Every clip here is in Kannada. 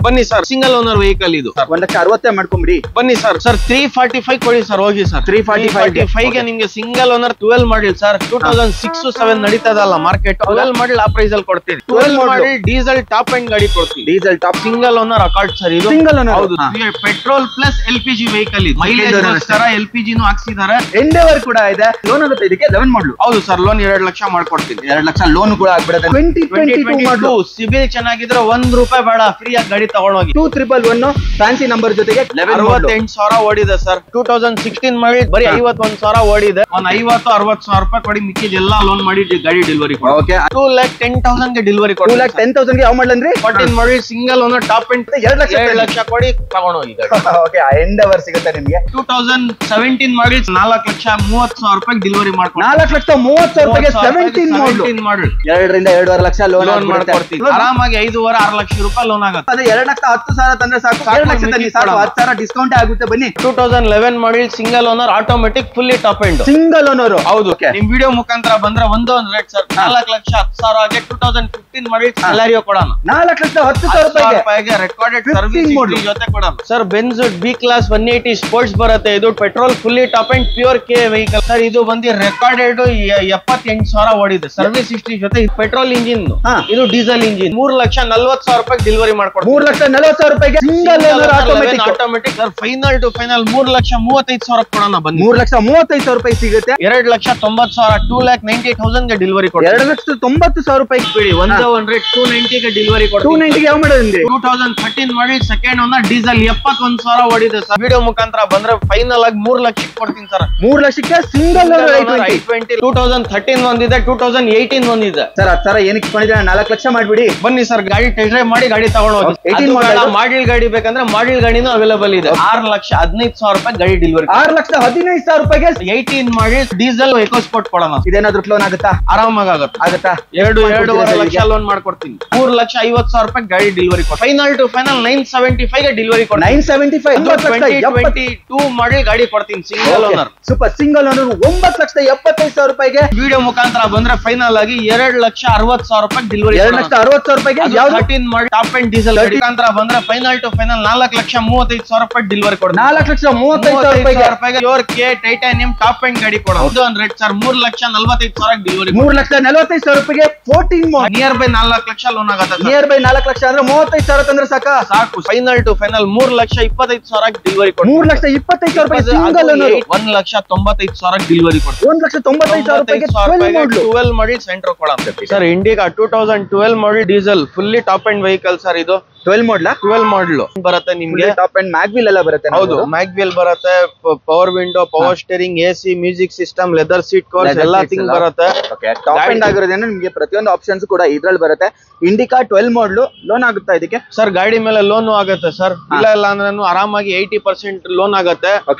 ಬನ್ನಿ ಸರ್, ಸಿಂಗಲ್ ಓನರ್ ವೆಹಿಕಲ್ ಇದು. 1,60,000 ಮಾಡ್ಕೊಂಬಿಡಿ. ಬನ್ನಿ ಸರ್. 345 ಕೊಡಿ ಸರ್, ಹೋಗಿ ಸರ್. 345 ಗೆ ನಿಮ್ಗೆ ಸಿಂಗಲ್ ಓನರ್ 12 ಮಾಡಿಲ್ ಸರ್. 2006-7 ನಡೀತದಲ್ಲ ಮಾರ್ಕೆಟ್. 12 ಮಾಡಿಲ್ ಆ ಪ್ರೈಸ್ ಅಲ್ಲಿ ಕೊಡ್ತೀವಿ. 12 ಮಾಡಿಲ್ ಡೀಸೆಲ್ ಟಾಪ್ ಅಂಡ್ ಗಾಡಿ ಕೊಡ್ತೀವಿ. Diesel top single owner Accord sir ಇದು. ಸಿಂಗಲ್ ಓನರ್ ಹೌದು. ಪೆಟ್ರೋಲ್ ಪ್ಲಸ್ LPG ವೆಹಿಕಲ್ ಇದು. ಮೈಲೇಜ್ ಗೋಸ್ಕರ LPG ನು ಹಾಕ್ಸಿದ್ದಾರೆ. ಎಂಡೆವರ್ ಕೂಡ ಇದೆ. ಲೋನ್ ಆಗುತ್ತೆ ಇದಕ್ಕೆ 11 ಮಾಡಲು. ಹೌದು ಸರ್, ಲೋನ್ 2 ಲಕ್ಷ ಮಾಡ್ಕೊಡ್ತೀನಿ. 2 ಲಕ್ಷ ಲೋನ್ ಕೂಡ ಆಗ್ಬಿಡುತ್ತೆ. 2022 ಮಾಡಲು. ಸಿಬಿಲ್ ಚೆನ್ನಾಗಿದ್ರೆ ₹1 ಬೇಡ, ಫ್ರೀ ಆಗಿ ಗಾಡಿ ತಗೊಂಡೋಗಿ. 2111 ಫ್ಯಾನ್ಸಿ ನಂಬರ್ ಜೊತೆಗೆ 68,000 ಓಡಿದೆ ಸರ್. 2016 ಮಾಡಿ ಬರೀ 51,000 ಓಡಿದೆ. ಒಂದ್ 50-60,000 ರೂಪಾಯಿ ಕೊಡಿ, ಮಿಕ್ಕಿದೆಲ್ಲ ಲೋನ್ ಮಾಡಿ ಗಾಡಿ ಡೆಲಿವರಿ ಕೊಡಿ. ಓಕೆ. 2,10,000 ಗೆ ಡೆಲಿವರಿ ಕೊಡಿ. 2,10,000 ಗೆ ಯಾವ ಮಾಡಲ್ ಅಂದ್ರೆ 14 ಮಾಡಿ single owner top end 2 lakh ಕೊಡಿ ತಗೊಂಡೋಗಿ ಗಾಡಿ. ಓಕೆ, ಎಂಡೆವರ್ ಸಿಗುತ್ತೆ ನಿಮಗೆ. 2017 ಮಾಡಿ 4,30,000 ರೂಪಾಯಿ ಡೆಲಿವರಿ ಮಾಡ್ಕೊಂಡು 4,30,000 ರೂಪಾಯಿಗೆ 17 ಮಾಡಲ್ 2 ರಿಂದ 2.5 ಲಕ್ಷ ಲೋನ್ ಮಾಡ್ಕೊಡ್ತೀವಿ. ಆರಾಮಾಗಿ 5.5-6 ಲಕ್ಷ ರೂಪಾಯಿ ಲೋನ್ ಆಗುತ್ತೆ. ಅದೇ 2,10,000 ತಂದ್ರೆ ಸಾಕು. 2 ಲಕ್ಷ ತನ್ನಿ ಸಾಕು, 10,000 ಡಿಸ್ಕೌಂಟ್ ಆಗುತ್ತೆ. ಬನ್ನಿ. 2011 ಮಾಡಿ single owner automatic fully top end single owner. ಹೌದು. ನಿಮ್ ವಿಡಿಯೋ ಮುಖಾಂತರ ಬಂದ್ರೆ ಒಂದು ರೇಟ್ ಸರ್ 4,10,000 ಆಗಿ 2015 ಮಾಡಿ ಸ್ಯಾಲರಿಯೋ ಕೊಡೋಣ. 4,10,000 ರೂಪಾಯಿಗೆ ರೆಕಾರ್ಡೆಡ್ ಸರ್ವಿಸ್ ಜೊತೆ ಕೊಡೋಣ sir. Benz B class 180 sports ಬರುತ್ತೆ. ಇದು petrol fully top end pure ಕೆ ವೆಹಿಕಲ್ ಸರ್. ಇದು ಬಂದು ರೆಕಾರ್ಡೆಡ್ 78,000 ಓಡಿದೆ. ಸರ್ವಿಸ್ ಹಿಸ್ಟ್ರಿ ಜೊತೆ ಪೆಟ್ರೋಲ್ ಇಂಜಿನ್, ಇದು ಡೀಸೆಲ್ ಇಂಜಿನ್. 3,40,000 ರೂಪಾಯಿ ಡೆಲಿವರಿ ಮಾಡ್ಕೊಡ್ತೀವಿ. 3,40,000 ರೂಪಾಯಿಗೆ single owner automatic sir. Final to final 3,35,000 ಕೊಡೋಣ. ಬನ್ನಿ. 3,35,000 ರೂಪಾಯಿ ಸಿಗುತ್ತೆ. 2,90,000 2,90,000 ಗೆ ಡೆಲಿವರಿ ಕೊಡಿ. 2,90,000 ರೂಪಾಯಿ ಬಿಡಿ. ಒಂದ್ ರೇಟ್ 290 ಗೆ ಡೆಲಿವರಿ ಕೊಡಿ. 290 ಯಾವ ಮಾಡಲ್ ಅಂದ್ರೆ 2013 ಮಾಡಿ ಸೆಕೆಂಡ್ ಓನರ್ ಡೀಸೆಲ್ 71,000 ಓಡಿದೆ ಸರ್. ವಿಡಿಯೋ ಮುಖಾಂತರ ಬಂದ್ರೆ ಫೈನಲ್ ಆಗಿ 3 ಲಕ್ಷಕ್ಕೆ ಕೊಡ್ತೀನಿ ಸರ್. 3 ಲಕ್ಷಕ್ಕೆ ಸಿಂಗಲ್ ಓನರ್ i20. 2013 ಒಂದಿದೆ, 2018 ಒಂದಿದೆ ಸರ್. 10,000 ಏನಕ್ಕೆ ಇಟ್ಕೊಂಡಿದ್ರೆ 4 ಲಕ್ಷ ಮಾಡ್ಬಿಡಿ. ಬನ್ನಿ ಸರ್, ಗಾಡಿ ಟೆಸ್ಟ್ ಡ್ರೈವ್ ಮಾಡಿ ಗಾಡಿ ತಗೊಂಡೋಗಿ. 18 ಮಾಡಿಲ್ ಗಾಡಿ ಬೇಕಂದ್ರೆ ಮಾಡಿಲ್ ಗಾಡಿನೂ ಅವೈಲೇಬಲ್ ಇದೆ. 6,15,000 ರೂಪಾಯಿ ಗಾಡಿ ಡೆಲಿವರಿ. 6,15,000 ರೂಪಾಯಿಗೆ 18 ಮಾಡಿ ಡೀಸೆಲ್ ಎಕೋ ಸ್ಪೋರ್ಟ್ ಕೊಡೋಣ. ಇದೇನಾದ್ರೂ ಲೋನ್ ಆಗುತ್ತಾ? ಆರಾಮಾಗಿ ಆಗುತ್ತಾ? 2.5 ಲಕ್ಷ ಲೋನ್ ಮಾಡ್ಕೊಡ್ತೀನಿ. 3,50,000 ರೂಪಾಯಿ ಗಾಡಿ ಡೆಲಿವರಿ ಕೊಡಿ. ಫೈನಲ್ ಟು ಫೈನಲ್ 975 ಗೆ ಡೆಲಿವರಿ ಕೊಡಿ. 975 2022 ಮಾಡಿ ಗಾಡಿ ಕೊಡ್ತೀನಿ. Single owner super. Single owner 9,75,000 ರೂಪಾಯಿಗೆ ವಿಡಿಯೋ ಮುಖಾಂತರ ಬಂದ್ರೆ ಫೈನಲ್ ಆಗಿ 2,60,000 ರೂಪಾಯಿ ಡೆಲಿವರಿ. 2,60,000 ರೂಪಾಯಿಗೆ 13 ಮಾಡಿ ಟಾಪ್ ಅಂಡ್ ಡೀಸೆಲ್ ಮುಖಾಂತರ ಬಂದ್ರೆ ಫೈನಲ್ ಟು ಫೈನಲ್ 4,35,000 ರೂಪಾಯಿ ಡೆಲಿವರಿ ಕೊಡಿ. 4,35,000 ರೂಪಾಯಿಗೆ pure K titanium top and ಗಾಡಿ ಕೊಡೋಣ. ಇದು ಒಂದು ರೇಟ್ ಸರ್. 3,45,000 ಡೆಲಿವರಿ. 3,45,000 ರೂಪಾಯಿಗೆ 14 ನಿಯರ್ ಬೈ 4 ಲಕ್ಷ ಲೋನ್ ಆಗುತ್ತೆ. ನಿಯರ್ ಬೈ 4 ಲಕ್ಷ ಅಂದ್ರೆ 35,000 ತಂದ್ರೆ ಸಾಕು. ಫೈನಲ್ ಟು ಫೈನಲ್ 3,25,000 ಡೆಲಿವರಿ ಕೊಡಿ. 3,25,000 ರೂಪಾಯಿ ಸಿಂಗಲ್ ಓನರ್. 1,90,000 ಡೆಲಿವರಿ ಕೊಡಿ. 1,90,000 ರೂಪಾಯಿಗೆ 12 ಮಾಡಿ ಸೆಂಟ್ರ್ ಕೊಡೋಣ ಸರ್. ಇಂಡಿಕಾ 2012 ಮಾಡಿ diesel fully top end vehicle sir. ಇದು 12 ಮಾಡಲ್ ಬರುತ್ತೆ ನಿಮ್ಗೆ. ಟಾಪ್ ಅಂಡ್ ಮ್ಯಾಗ್ವಿಲ್ ಎಲ್ಲ ಬರುತ್ತೆ. ಹೌದು, ಮ್ಯಾಗ್ವಿಲ್ ಬರುತ್ತೆ. Power window, power steering, AC, music system, leather seat covers ಎಲ್ಲ ಥಿಂಗ್ ಬರುತ್ತೆ. ಟಾಪ್ ಅಂಡ್ ಆಗಿರೋದೇನು ನಿಮ್ಗೆ ಪ್ರತಿಯೊಂದು ಆಪ್ಷನ್ಸ್ ಕೂಡ ಇದ್ರಲ್ಲಿ ಬರುತ್ತೆ. ಇಂಡಿಕಾ 12 ಮಾಡಲು ಲೋನ್ ಆಗುತ್ತಾ ಇದಕ್ಕೆ ಸರ್? ಗಾಡಿ ಮೇಲೆ ಲೋನ್ ಆಗುತ್ತೆ ಸರ್. ಇಲ್ಲ ಅಂದ್ರೆ ಆರಾಮಾಗಿ 80% ಲೋನ್ ಆಗುತ್ತೆ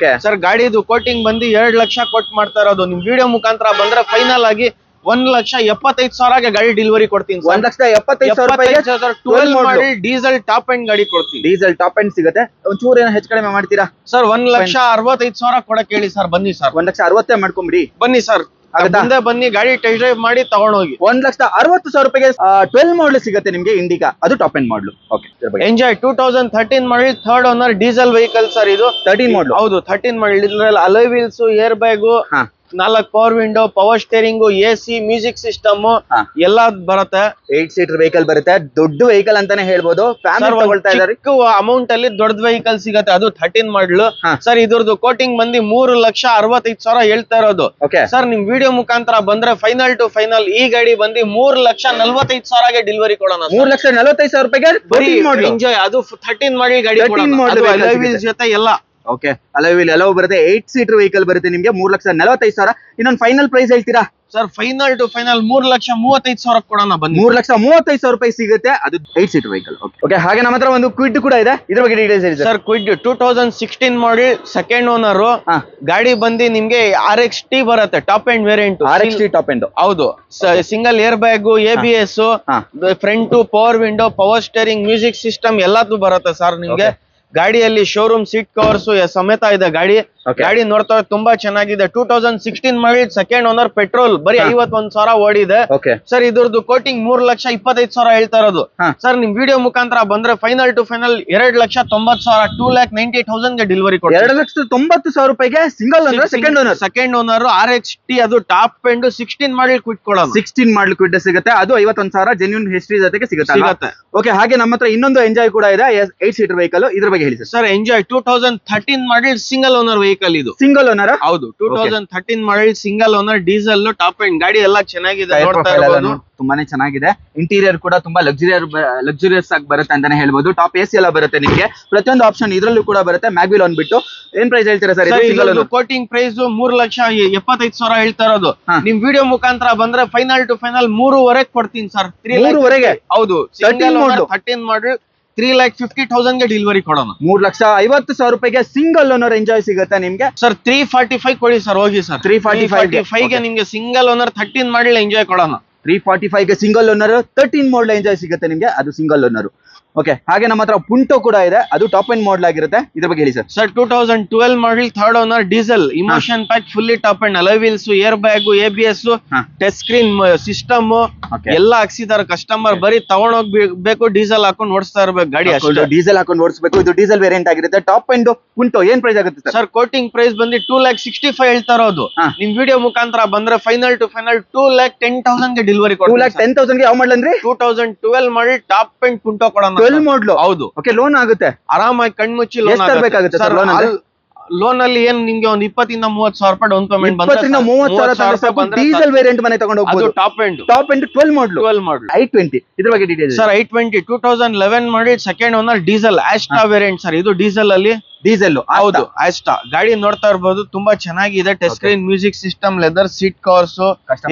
ಸರ್. ಗಾಡಿದು ಕೋಟಿಂಗ್ ಬಂದು 2 ಲಕ್ಷ ಕೊಟ್ಟು ಮಾಡ್ತಾ ಇರೋದು. ನಿಮ್ ವಿಡಿಯೋ ಮುಖಾಂತರ ಬಂದ್ರೆ ಫೈನಲ್ ಆಗಿ 1,75,000 ಗಾಡಿ ಡೆಲಿವರಿ ಕೊಡ್ತೀನಿ. 1,75,000 ರೂಪಾಯಿಗೆ 12 ಮಾಡಿ ಡೀಸೆಲ್ ಟಾಪ್ ಅಂಡ್ ಗಾಡಿ ಕೊಡ್ತೀನಿ. ಡೀಸೆಲ್ ಟಾಪ್ ಅಂಡ್ ಸಿಗುತ್ತೆ. ಒಂಚೂರು ಏನೋ ಹೆಚ್ಚು ಕಡಿಮೆ ಮಾಡ್ತೀರಾ ಸರ್? 1,65,000 ಕೊಡಕ್ಕೆ ಹೇಳಿ ಸರ್. ಬನ್ನಿ ಸರ್. 1,60,000 ಮಾಡ್ಕೊಂಬಿಡಿ. ಬನ್ನಿ ಸರ್, ಮುಂದೆ ಬನ್ನಿ, ಗಾಡಿ ಟೆಸ್ಟ್ ಡ್ರೈವ್ ಮಾಡಿ ತಗೊಂಡೋಗಿ. 1,60,000 ರೂಪಾಯಿಗೆ 12 ಮಾಡಲ್ ಸಿಗುತ್ತೆ ನಿಮ್ಗೆ. ಇಂಡಿಕಾ ಅದು ಟಾಪ್ ಅಂಡ್ ಮಾಡಲು. ಎಂಜಾಯ್ 2013 ಮಾಡಿ third owner diesel vehicle sir. ಇದು 13 ಮಾಡಲು. ಹೌದು, 13 ಮಾಡಿ. ಇದ್ರಲ್ಲಿ alloy wheels, air bag, 4 power window, power steering, AC, music system ಎಲ್ಲ ಬರುತ್ತೆ. 8 ಸೀಟರ್ ವೆಹಿಕಲ್ ಬರುತ್ತೆ. ದೊಡ್ಡ ವೆಹಿಕಲ್ ಅಂತಾನೆ ಹೇಳ್ಬೋದು. ಚಿಕ್ಕ ಅಮೌಂಟ್ ಅಲ್ಲಿ ದೊಡ್ಡ ವೆಹಿಕಲ್ ಸಿಗುತ್ತೆ. ಅದು 13 ಮಾಡಲು ಸರ್. ಇದ್ರದ್ದು ಕೋಟಿಂಗ್ ಬಂದು 3,65,000 ಹೇಳ್ತಾ ಇರೋದು ಸರ್. ನಿಮ್ ವಿಡಿಯೋ ಮುಖಾಂತರ ಬಂದ್ರೆ ಫೈನಲ್ ಟು ಫೈನಲ್ ಈ ಗಾಡಿ ಬಂದು 3,45,000 ಗೆ ಡೆಲಿವರಿ ಕೊಡೋಣ. 3,40,000 ರೂಪಾಯಿಗೆ ಎಂಜಾಯ್. ಅದು 13 ಮಾಡಿ ಗಾಡಿ ಜೊತೆ ಎಲ್ಲ ಅಲೋಯ್ ವೀಲ್ ಎಲ್ಲವೂ ಬರುತ್ತೆ. 8 ಸೀಟರ್ ವೆಹಿಕಲ್ ಬರುತ್ತೆ ನಿಮ್ಗೆ. 3,45,000. ಇನ್ನೊಂದು ಫೈನಲ್ ಪ್ರೈಸ್ ಹೇಳ್ತೀರಾ ಸರ್? ಫೈನಲ್ ಟು ಫೈನಲ್ 3,35,000 ಕೊಡೋಣ. ಬನ್ನಿ. 3,35,000 ರೂಪಾಯಿ ಸಿಗುತ್ತೆ. ಅದು 8 ಸೀಟರ್ ವೆಹಿಕಲ್. ಹಾಗೆ ನಮ್ಮ ಹತ್ರ ಒಂದು ಕ್ವಿಡ್ ಕೂಡ ಇದೆ. ಇದ್ರ ಬಗ್ಗೆ ಡೀಟೇಲ್ಸ್ ಹೇಳಿ ಸರ್. ಕ್ವಿಡ್ 2016 ಮಾಡಿ ಸೆಕೆಂಡ್ ಓನರ್ ಗಾಡಿ ಬಂದು ನಿಮ್ಗೆ RXT ಬರುತ್ತೆ. Top end variant. RXT top end. ಹೌದು. Single air bag, ABS, front power window, power steering, music system ಎಲ್ಲದೂ ಬರುತ್ತೆ ಸರ್ ನಿಮ್ಗೆ. ಗಾಡಿಯಲ್ಲಿ ಶೋರೂಮ್ ಸೀಟ್ ಕವರ್ಸ್ ಸಮೇತ ಇದೆ ಗಾಡಿ. ಗಾಡಿ ನೋಡ್ತಾ ತುಂಬಾ ಚೆನ್ನಾಗಿದೆ. 2016 ಮಾಡಲ್, ಸೆಕೆಂಡ್ ಓನರ್, ಪೆಟ್ರೋಲ್, ಬರೀ 51,000 ಓಡಿದೆ ಸರ್. ಇದ್ರದ್ದು ಕೋಟಿಂಗ್ 3,25,000 ಹೇಳ್ತಾ ಇರೋದು ಸರ್. ನಿಮ್ ವಿಡಿಯೋ ಮುಖಾಂತರ ಬಂದ್ರೆ ಫೈನಲ್ ಟು ಫೈನಲ್ 2,90,000 2,98,000 ಗೆ ಡೆಲಿವರಿ ಕೊಡ್ತೀವಿ. 2,90,000 ರೂಪಾಯಿಗೆ single owner, second owner RXT, ಅದು ಟಾಪ್ ಎಂಡ್ 16 ಮಾಡಲ್ ಕ್ವಿಟ್ ಕೊಡೋಣ. 16 ಮಾಡಲ್ ಕ್ವಿಟ್ ಸಿಗುತ್ತೆ, ಅದು 51,000 ಜೆನ್ಯೂನ್ ಹಿಸ್ಟ್ರಿ ಜೊತೆಗೆ ಸಿಗುತ್ತೆ. ಓಕೆ, ಹಾಗೆ ನಮ್ಮ ಹತ್ರ ಇನ್ನೊಂದು ಎಂಜಾಯ್ ಕೂಡ ಇದೆ, 8 ಸೀಟರ್ ವೆಹಿಕಲ್. ಇದ್ರ ಬಗ್ಗೆ ಹೇಳಿ ಸರ್. ಎಂಜಾಯ್ 2013 ಮಾಡಲ್ ಸಿಂಗಲ್ ಓನರ್ ವೆಹಿಕಲ್. ಇದು ಸಿಂಗಲ್ ಓನರ್? ಹೌದು, 2013 ಮಾಡಲ್ single owner, diesel, top end ಗಾಡಿ ಎಲ್ಲ ಚೆನ್ನಾಗಿದೆ. ತುಂಬಾನೇ ಚೆನ್ನಾಗಿದೆ. ಇಂಟೀರಿಯರ್ ಕೂಡ ತುಂಬಾ ಲಕ್ಸುರಿಯಸ್ ಆಗಿ ಬರುತ್ತೆ ಅಂತಾನೆ ಹೇಳ್ಬೋದು. ಟಾಪ್ AC ಎಲ್ಲ ಬರುತ್ತೆ ನಿಮಗೆ, ಪ್ರತಿಯೊಂದು ಆಪ್ಷನ್ ಇದ್ರಲ್ಲೂ ಕೂಡ ಬರುತ್ತೆ. ಮ್ಯಾಗ್ವಿಲ್ ಅಂದ್ಬಿಟ್ಟು ಏನ್ ಪ್ರೈಸ್ ಹೇಳ್ತೀರಾ ಸರ್? ಕೋಟಿಂಗ್ ಪ್ರೈಸ್ 3,75,000 ಹೇಳ್ತಾ ಇರೋದು. ನಿಮ್ ವಿಡಿಯೋ ಮುಖಾಂತರ ಬಂದ್ರೆ ಫೈನಲ್ ಟು ಫೈನಲ್ 3,500 ಕೊಡ್ತೀನಿ ಸರ್. 3,500? ಹೌದು, 13 ಮಾಡಲ್ 3,50,000 ಗೆ ಡೆಲಿವರಿ ಕೊಡೋಣ. 3,50,000 ರೂಪಾಯಿಗೆ ಸಿಂಗಲ್ ಓನರ್ ಎಂಜಾಯ್ ಸಿಗುತ್ತೆ ನಿಮ್ಗೆ ಸರ್. 345 ಕೊಡಿ ಸರ್, ಹೋಗಿ ಸರ್. 345 ಗೆ ನಿಮ್ಗೆ ಸಿಂಗಲ್ ಓನರ್ 13 ಮಾಡಲ್ ಎಂಜಾಯ್ ಕೊಡೋಣ. 345 ಗೆ ಸಿಂಗಲ್ ಓನರ್ 13 ಮಾಡಲ್ ಎಂಜಾಯ್ ಸಿಗುತ್ತೆ ನಿಮ್ಗೆ, ಅದು ಸಿಂಗಲ್ ಓನರ್. ಓಕೆ, ಹಾಗೆ ನಮ್ಮ ಹತ್ರ ಪುಂಟೋ ಕೂಡ ಇದೆ, ಅದು ಟಾಪ್ ಎಂಡ್ ಮಾಡಲ್ ಆಗಿರುತ್ತೆ. ಇದ್ರ ಬಗ್ಗೆ ಹೇಳಿ sir. Sir 2012 model, third owner, diesel, emotion pack, fully top end, alloy wheels, air bag, ABS, touch screen system ಎಲ್ಲ ಹಾಕ್ಸಿದಾರೆ ಕಸ್ಟಮರ್. ಬರೀ ತಗೊಂಡೋಗ್ಬೇಕು, ಡೀಸೆಲ್ ಹಾಕೊಂಡು ಓಡಿಸ್ತಾ ಇರ್ಬೇಕು ಗಾಡಿ ಅಷ್ಟೇ. ಡೀಸೆಲ್ ಹಾಕೊಂಡು ಓಡಿಸಬೇಕು. ಇದು ಡೀಸೆಲ್ ವೇರಿಯಂಟ್ ಆಗಿರುತ್ತೆ. ಟಾಪ್ ಎಂಡ್ ಪುಂಟೋ ಏನ್ ಪ್ರೈಸ್ ಆಗುತ್ತೆ ಸರ್? ಕೋಟಿಂಗ್ ಪ್ರೈಸ್ ಬಂದು 2,65,000 ಹೇಳ್ತಾ ಇರೋದು. ನಿಮ್ ವಿಡಿಯೋ ಮುಖಾಂತರ ಬಂದ್ರೆ ಫೈನಲ್ ಟು ಫೈನಲ್ 2,10,000 ಗೆ ಡೆಲಿವರಿ ಕೊಡ್ತೀವಿ. 2,10,000 ಗೆ ಯಾವ ಮಾಡಲ್ ಅಂದ್ರೆ? 2012 ಮಾಡಲ್ ಟಾಪ್ ಎಂಡ್ ಪುಂಟೋ ಕೊಡೋಣ. 12 ಮಾಡಲ್? ಹೌದು. ಓಕೆ, ಲೋನ್ ಆಗುತ್ತೆ ಆರಾಮಾಗಿ, ಕಣ್ಮುಚ್ಚಿ ಲೋನ್ ಆಗುತ್ತೆ ಸರ್. ಲೋನ್ ಅಲ್ಲಿ ಏನ್ ನಿಮ್ಗೆ ಒಂದು 20,000-30,000 ರೂಪಾಯಿ ಡೌನ್ ಪೇಮೆಂಟ್ ಬಂದ್ರೆ 20,000-30,000 ಡೀಸೆಲ್ ವೇರಿಯಂಟ್ ಮನೆ ತಗೊಂಡು ಹೋಗ್ಬೋದು. ಟಾಪ್ ಎಂಡ್ 12 ಮಾಡಲ್. i20 ಇದ್ರ ಬಗ್ಗೆ details sir. i20 2011 model, second owner, diesel, Asta variant sir. ಇದು ಡೀಸೆಲ್ ಅಲ್ಲಿ, ಡೀಸೆಲ್ ಹೌದು, ಆಸ್ಟಾ ಗಾಡಿ ನೋಡ್ತಾ ಇರ್ಬೋದು. ತುಂಬಾ ಚೆನ್ನಾಗಿದೆ. Touch screen, music system, leather seat covers,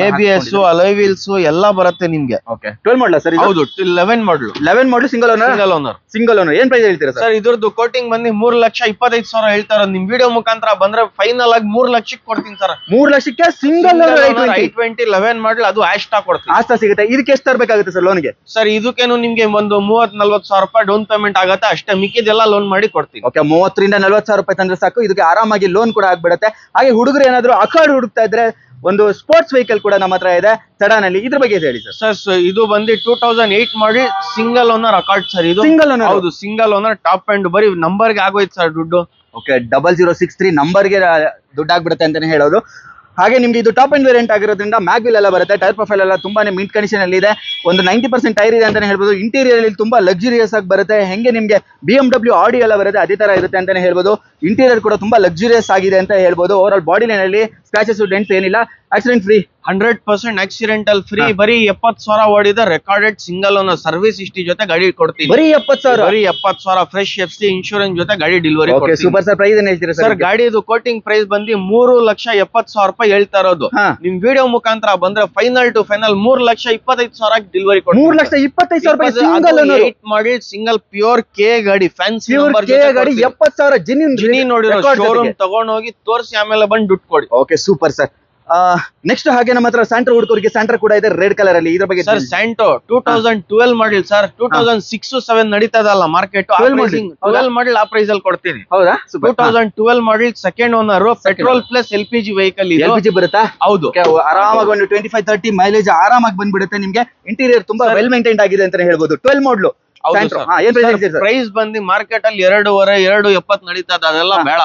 ABS, alloy wheels ಎಲ್ಲ ಬರುತ್ತೆ ನಿಮ್ಗೆ. 12 ಮಾಡಲ್ ಸರ್? ಹೌದು, 11 ಮಾಡಲ್. 11 model single owner. ಏನ್ ಪ್ರೈಸ್ ಹೇಳ್ತೀರಾ ಸರ್? ಇದ್ರದ್ದು ಕೋಟಿಂಗ್ ಬಂದು 3,25,000 ಹೇಳ್ತಾರ. ನಿಮ್ ವಿಡಿಯೋ ಮುಖಾಂತರ ಬಂದ್ರೆ ಫೈನಲ್ ಆಗಿ 3 ಲಕ್ಷಕ್ಕೆ ಕೊಡ್ತೀನಿ ಸರ್. 3 ಲಕ್ಷಕ್ಕೆ ಸಿಂಗಲ್ ಓನರ್ i20 11 ಮಾಡಲ್, ಅದು ಆಸ್ಟಾ ಕೊಡ್ತೀನಿ. ಆಸ್ಟಾ ಸಿಗುತ್ತೆ. ಇದಕ್ಕೆ ಎಷ್ಟು ತರಬೇಕಾಗುತ್ತೆ ಸರ್ ಲೋನ್ಗೆ? ಸರ್ ಇದಕ್ಕೇನು ನಿಮ್ಗೆ ಒಂದು 30,000-40,000 ರೂಪಾಯಿ ಡೌನ್ ಪೇಮೆಂಟ್ ಆಗುತ್ತೆ ಅಷ್ಟೇ, ಮಿಕ್ಕಿದೆಲ್ಲ ಲೋನ್ ಮಾಡಿ ಕೊಡ್ತೀನಿ. ಓಕೆ, 30,000-40,000 ರೂಪಾಯಿ ತಂದ್ರೆ ಸಾಕು, ಇದಕ್ಕೆ ಆರಾಮಾಗಿ ಲೋನ್ ಕೂಡ ಆಗ್ಬಿಡುತ್ತೆ. ಹಾಗೆ ಹುಡುಗರು ಏನಾದ್ರು ಅಕಾರ್ಡ್ ಹುಡುಕ್ತಾ ಇದ್ರೆ ಒಂದು ಸ್ಪೋರ್ಟ್ಸ್ ವೆಹಿಕಲ್ ಕೂಡ ನಮ್ಮ ಹತ್ರ ಇದೆ ಸಡಾನಲ್ಲಿ. ಇದ್ರ ಬಗ್ಗೆ ಹೇಳಿ ಸರ್. ಸರ್ ಇದು ಬಂದು 2008 ಮಾಡಲ್, ಸಿಂಗಲ್ ಓನರ್ ಅಕಾರ್ಡ್ ಸರ್. ಇದು ಸಿಂಗಲ್ ಓನರ್? ಹೌದು, ಸಿಂಗಲ್ ಓನರ್, ಟಾಪ್ ಎಂಡ್. ಬರೀ ನಂಬರ್ ಗೆ ಆಗೋಯ್ತು ಸರ್ ದುಡ್ಡು. ಓಕೆ, 0063 ನಂಬರ್ಗೆ ದುಡ್ಡು ಆಗ್ಬಿಡುತ್ತೆ ಅಂತಾನೆ ಹೇಳೋದು. ಹಾಗೆ ನಿಮ್ಗೆ ಇದು ಟಾಪ್ ಎಂಡ್ ವೇರಿಯಂಟ್ ಆಗಿರೋದ್ರಿಂದ ಮ್ಯಾಗ್ವಿಲ್ ಎಲ್ಲ ಬರುತ್ತೆ. ಟೈರ್ ಪ್ರೊಫೈಲ್ ಎಲ್ಲ ತುಂಬಾನೇ ಮಿಂಟ್ ಕಂಡೀಷನ್ ಅಲ್ಲಿ ಇದೆ. ಒಂದು 90% ಟೈರ್ ಇದೆ ಅಂತಾನೆ ಹೇಳ್ಬೋದು. ಇಂಟೀರಿಯರ್ ಅಲ್ಲಿ ತುಂಬಾ ಲಕ್ಸುರಿಯಸ್ ಆಗಿ ಬರುತ್ತೆ. ಹೆಂಗೆ ನಿಮ್ಗೆ BMW, Audi ಎಲ್ಲ ಬರುತ್ತೆ ಅದೇ ತರ ಇರುತ್ತೆ ಅಂತಾನೆ ಹೇಳ್ಬೋದು. ಇಂಟೀರಿಯರ್ ಕೂಡ ತುಂಬಾ ಲಕ್ಸುರಿಯಸ್ ಆಗಿದೆ ಅಂತ ಹೇಳ್ಬೋದು. ಓವರ್ ಆಲ್ ಬಾಡಿ ಲೈನ್ ಅಲ್ಲಿ ಸ್ಕ್ರಾಚಸ್, ಡೆಂಟ್ಸ್ ಏನಿಲ್ಲ. Accident free, 100% accidental free. ಬರೀ 70,000 ಓಡಿದ recorded single owner, service history ಜೊತೆ ಗಾಡಿ ಕೊಡ್ತೀವಿ. ಬರೀ 70,000? ಬರೀ 70,000 ಫ್ರೆಶ್ FC ಇನ್ಶೂರೆನ್ಸ್ ಜೊತೆ ಗಾಡಿ ಡೆಲಿವರಿ ಕೊಡ್ತೀವಿ. Super sir. ಪ್ರೈಸ್ ಏನ್ ಹೇಳ್ತೀರಾ ಸರ್? ಗಾಡಿದು ಕೋಟಿಂಗ್ ಪ್ರೈಸ್ ಬಂದು 3,70,000 ರೂಪಾಯಿ ಹೇಳ್ತಾ ಇರೋದು. ನಿಮ್ ವಿಡಿಯೋ ಮುಖಾಂತರ ಬಂದ್ರೆ ಫೈನಲ್ ಟು ಫೈನಲ್ 3,25,000 ಡೆಲಿವರಿ ಕೊಡ್ತೀವಿ. 3,25,000 ರೂಪಾಯಿ ಸಿಂಗಲ್ ಓನರ್, 8 ಮಾಡಲ್, ಸಿಂಗಲ್ ಪ್ಯೂರ್ K ಗಾಡಿ, ಫ್ಯಾನ್ಸಿ ನಂಬರ್ ಗಾಡಿ, 70,000 ಜೆನ್ಯೂನ್ ನೋಡಿರೋ ಶೋರೂಮ್ ತಗೊಂಡೋಗಿ ತೋರಿಸಿ ಆಮೇಲೆ ಬಂದು ದುಡ್ಡು ಕೊಡಿ. Okay, super sir. ನೆಕ್ಸ್ಟ್ ಹಾಗೆ ನಮ್ಮ ಹತ್ರ ಸ್ಯಾಂಟ್ರೋ ಹುಡುಗರಿಗೆ ಸ್ಯಾಂಟ್ರೋ ಕೂಡ ಇದೆ ರೆಡ್ ಕಲರ್ ಅಲ್ಲಿ. ಇದ್ರ ಬಗ್ಗೆ ಸರ್, ಸ್ಯಾಂಟೋ 2012 ಮಾಡಲ್ ಸರ್. 2006-7 ನಡೀತಾ ಇದಲ್ಲ ಮಾರ್ಕೆಟ್. 12 ಮಾಡಲ್ ಆ ಪ್ರೈಸ್ ಅಲ್ಲಿ ಕೊಡ್ತೀನಿ. ಹೌದಾ? 2012 model, second owner, petrol plus LPG vehicle. LPG ಬರುತ್ತಾ? ಹೌದು. ಆರಾಮಾಗಿ ಒಂದು 25-30 ಮೈಲೇಜ್ ಆರಾಮಾಗಿ ಬಂದ್ಬಿಡುತ್ತೆ ನಿಮ್ಗೆ. ಇಂಟೀರಿಯರ್ ತುಂಬಾ ವೆಲ್ ಮೇಂಟೈನ್ಡ್ ಆಗಿದೆ ಅಂತಾನೆ ಹೇಳ್ಬೋದು. 12 ಮಾಡಲ್ ಪ್ರೈಸ್ ಬಂದು ಮಾರ್ಕೆಟ್ ಅಲ್ಲಿ 2,70 ನಡೀತಾ ಇದೆ, ಅದೆಲ್ಲ ಬೇಡ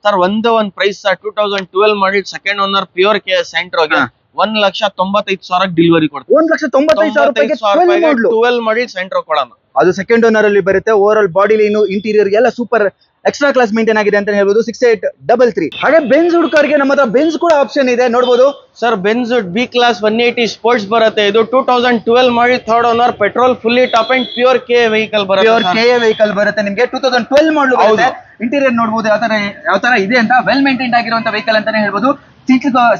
ಸರ್. ಒಂದ್ price sir. 2012 model, second owner, pure K ಸ್ಯಾಂಟ್ರೋಗೆ 1,95,000 ಡೆಲಿವರಿ ಕೊಡ್ತೀವಿ. 1,95,000 12 ಮಾಡಲ್ ಸ್ಯಾಂಟ್ರೋ ಕೊಡೋಣ. ಅದು ಸೆಕೆಂಡ್ ಓನರ್ ಅಲ್ಲಿ ಬರುತ್ತೆ. Over all body line, interior ಎಲ್ಲ ಸೂಪರ್ ಎಕ್ಸ್ಟ್ರಾ ಕ್ಲಾಸ್ ಮೇಂಟೈನ್ ಆಗಿದೆ ಅಂತ ಹೇಳ್ಬೋದು. 6833. ಹಾಗೆ ಬೆನ್ಸ್ ಹುಡುಕರ್ಗೆ ನಮ್ಮ ಹತ್ರ ಬೆನ್ಸ್ ಕೂಡ ಆಪ್ಷನ್ ಇದೆ ನೋಡಬಹುದು sir. Benz B class 180 sports ಬರುತ್ತೆ. ಇದು 2012 model, third owner, petrol, fully top end, pure K vehicle ಬರುತ್ತೆ. ಪ್ಯೂರ್ K ವೆಹಿಕಲ್ ಬರುತ್ತೆ ನಿಮಗೆ. 2012 ಮಾಡಲ್ ಬರುತ್ತೆ. ಇಂಟೀರಿಯರ್ ನೋಡಬಹುದು ಯಾವ ತರ ಇದೆ ಅಂತ. ವೆಲ್ ಮೇಂಟೈನ್ ಆಗಿರುವಂತ ವೆಹಿಕಲ್ ಅಂತಾನೆ ಹೇಳ್ಬೋದು.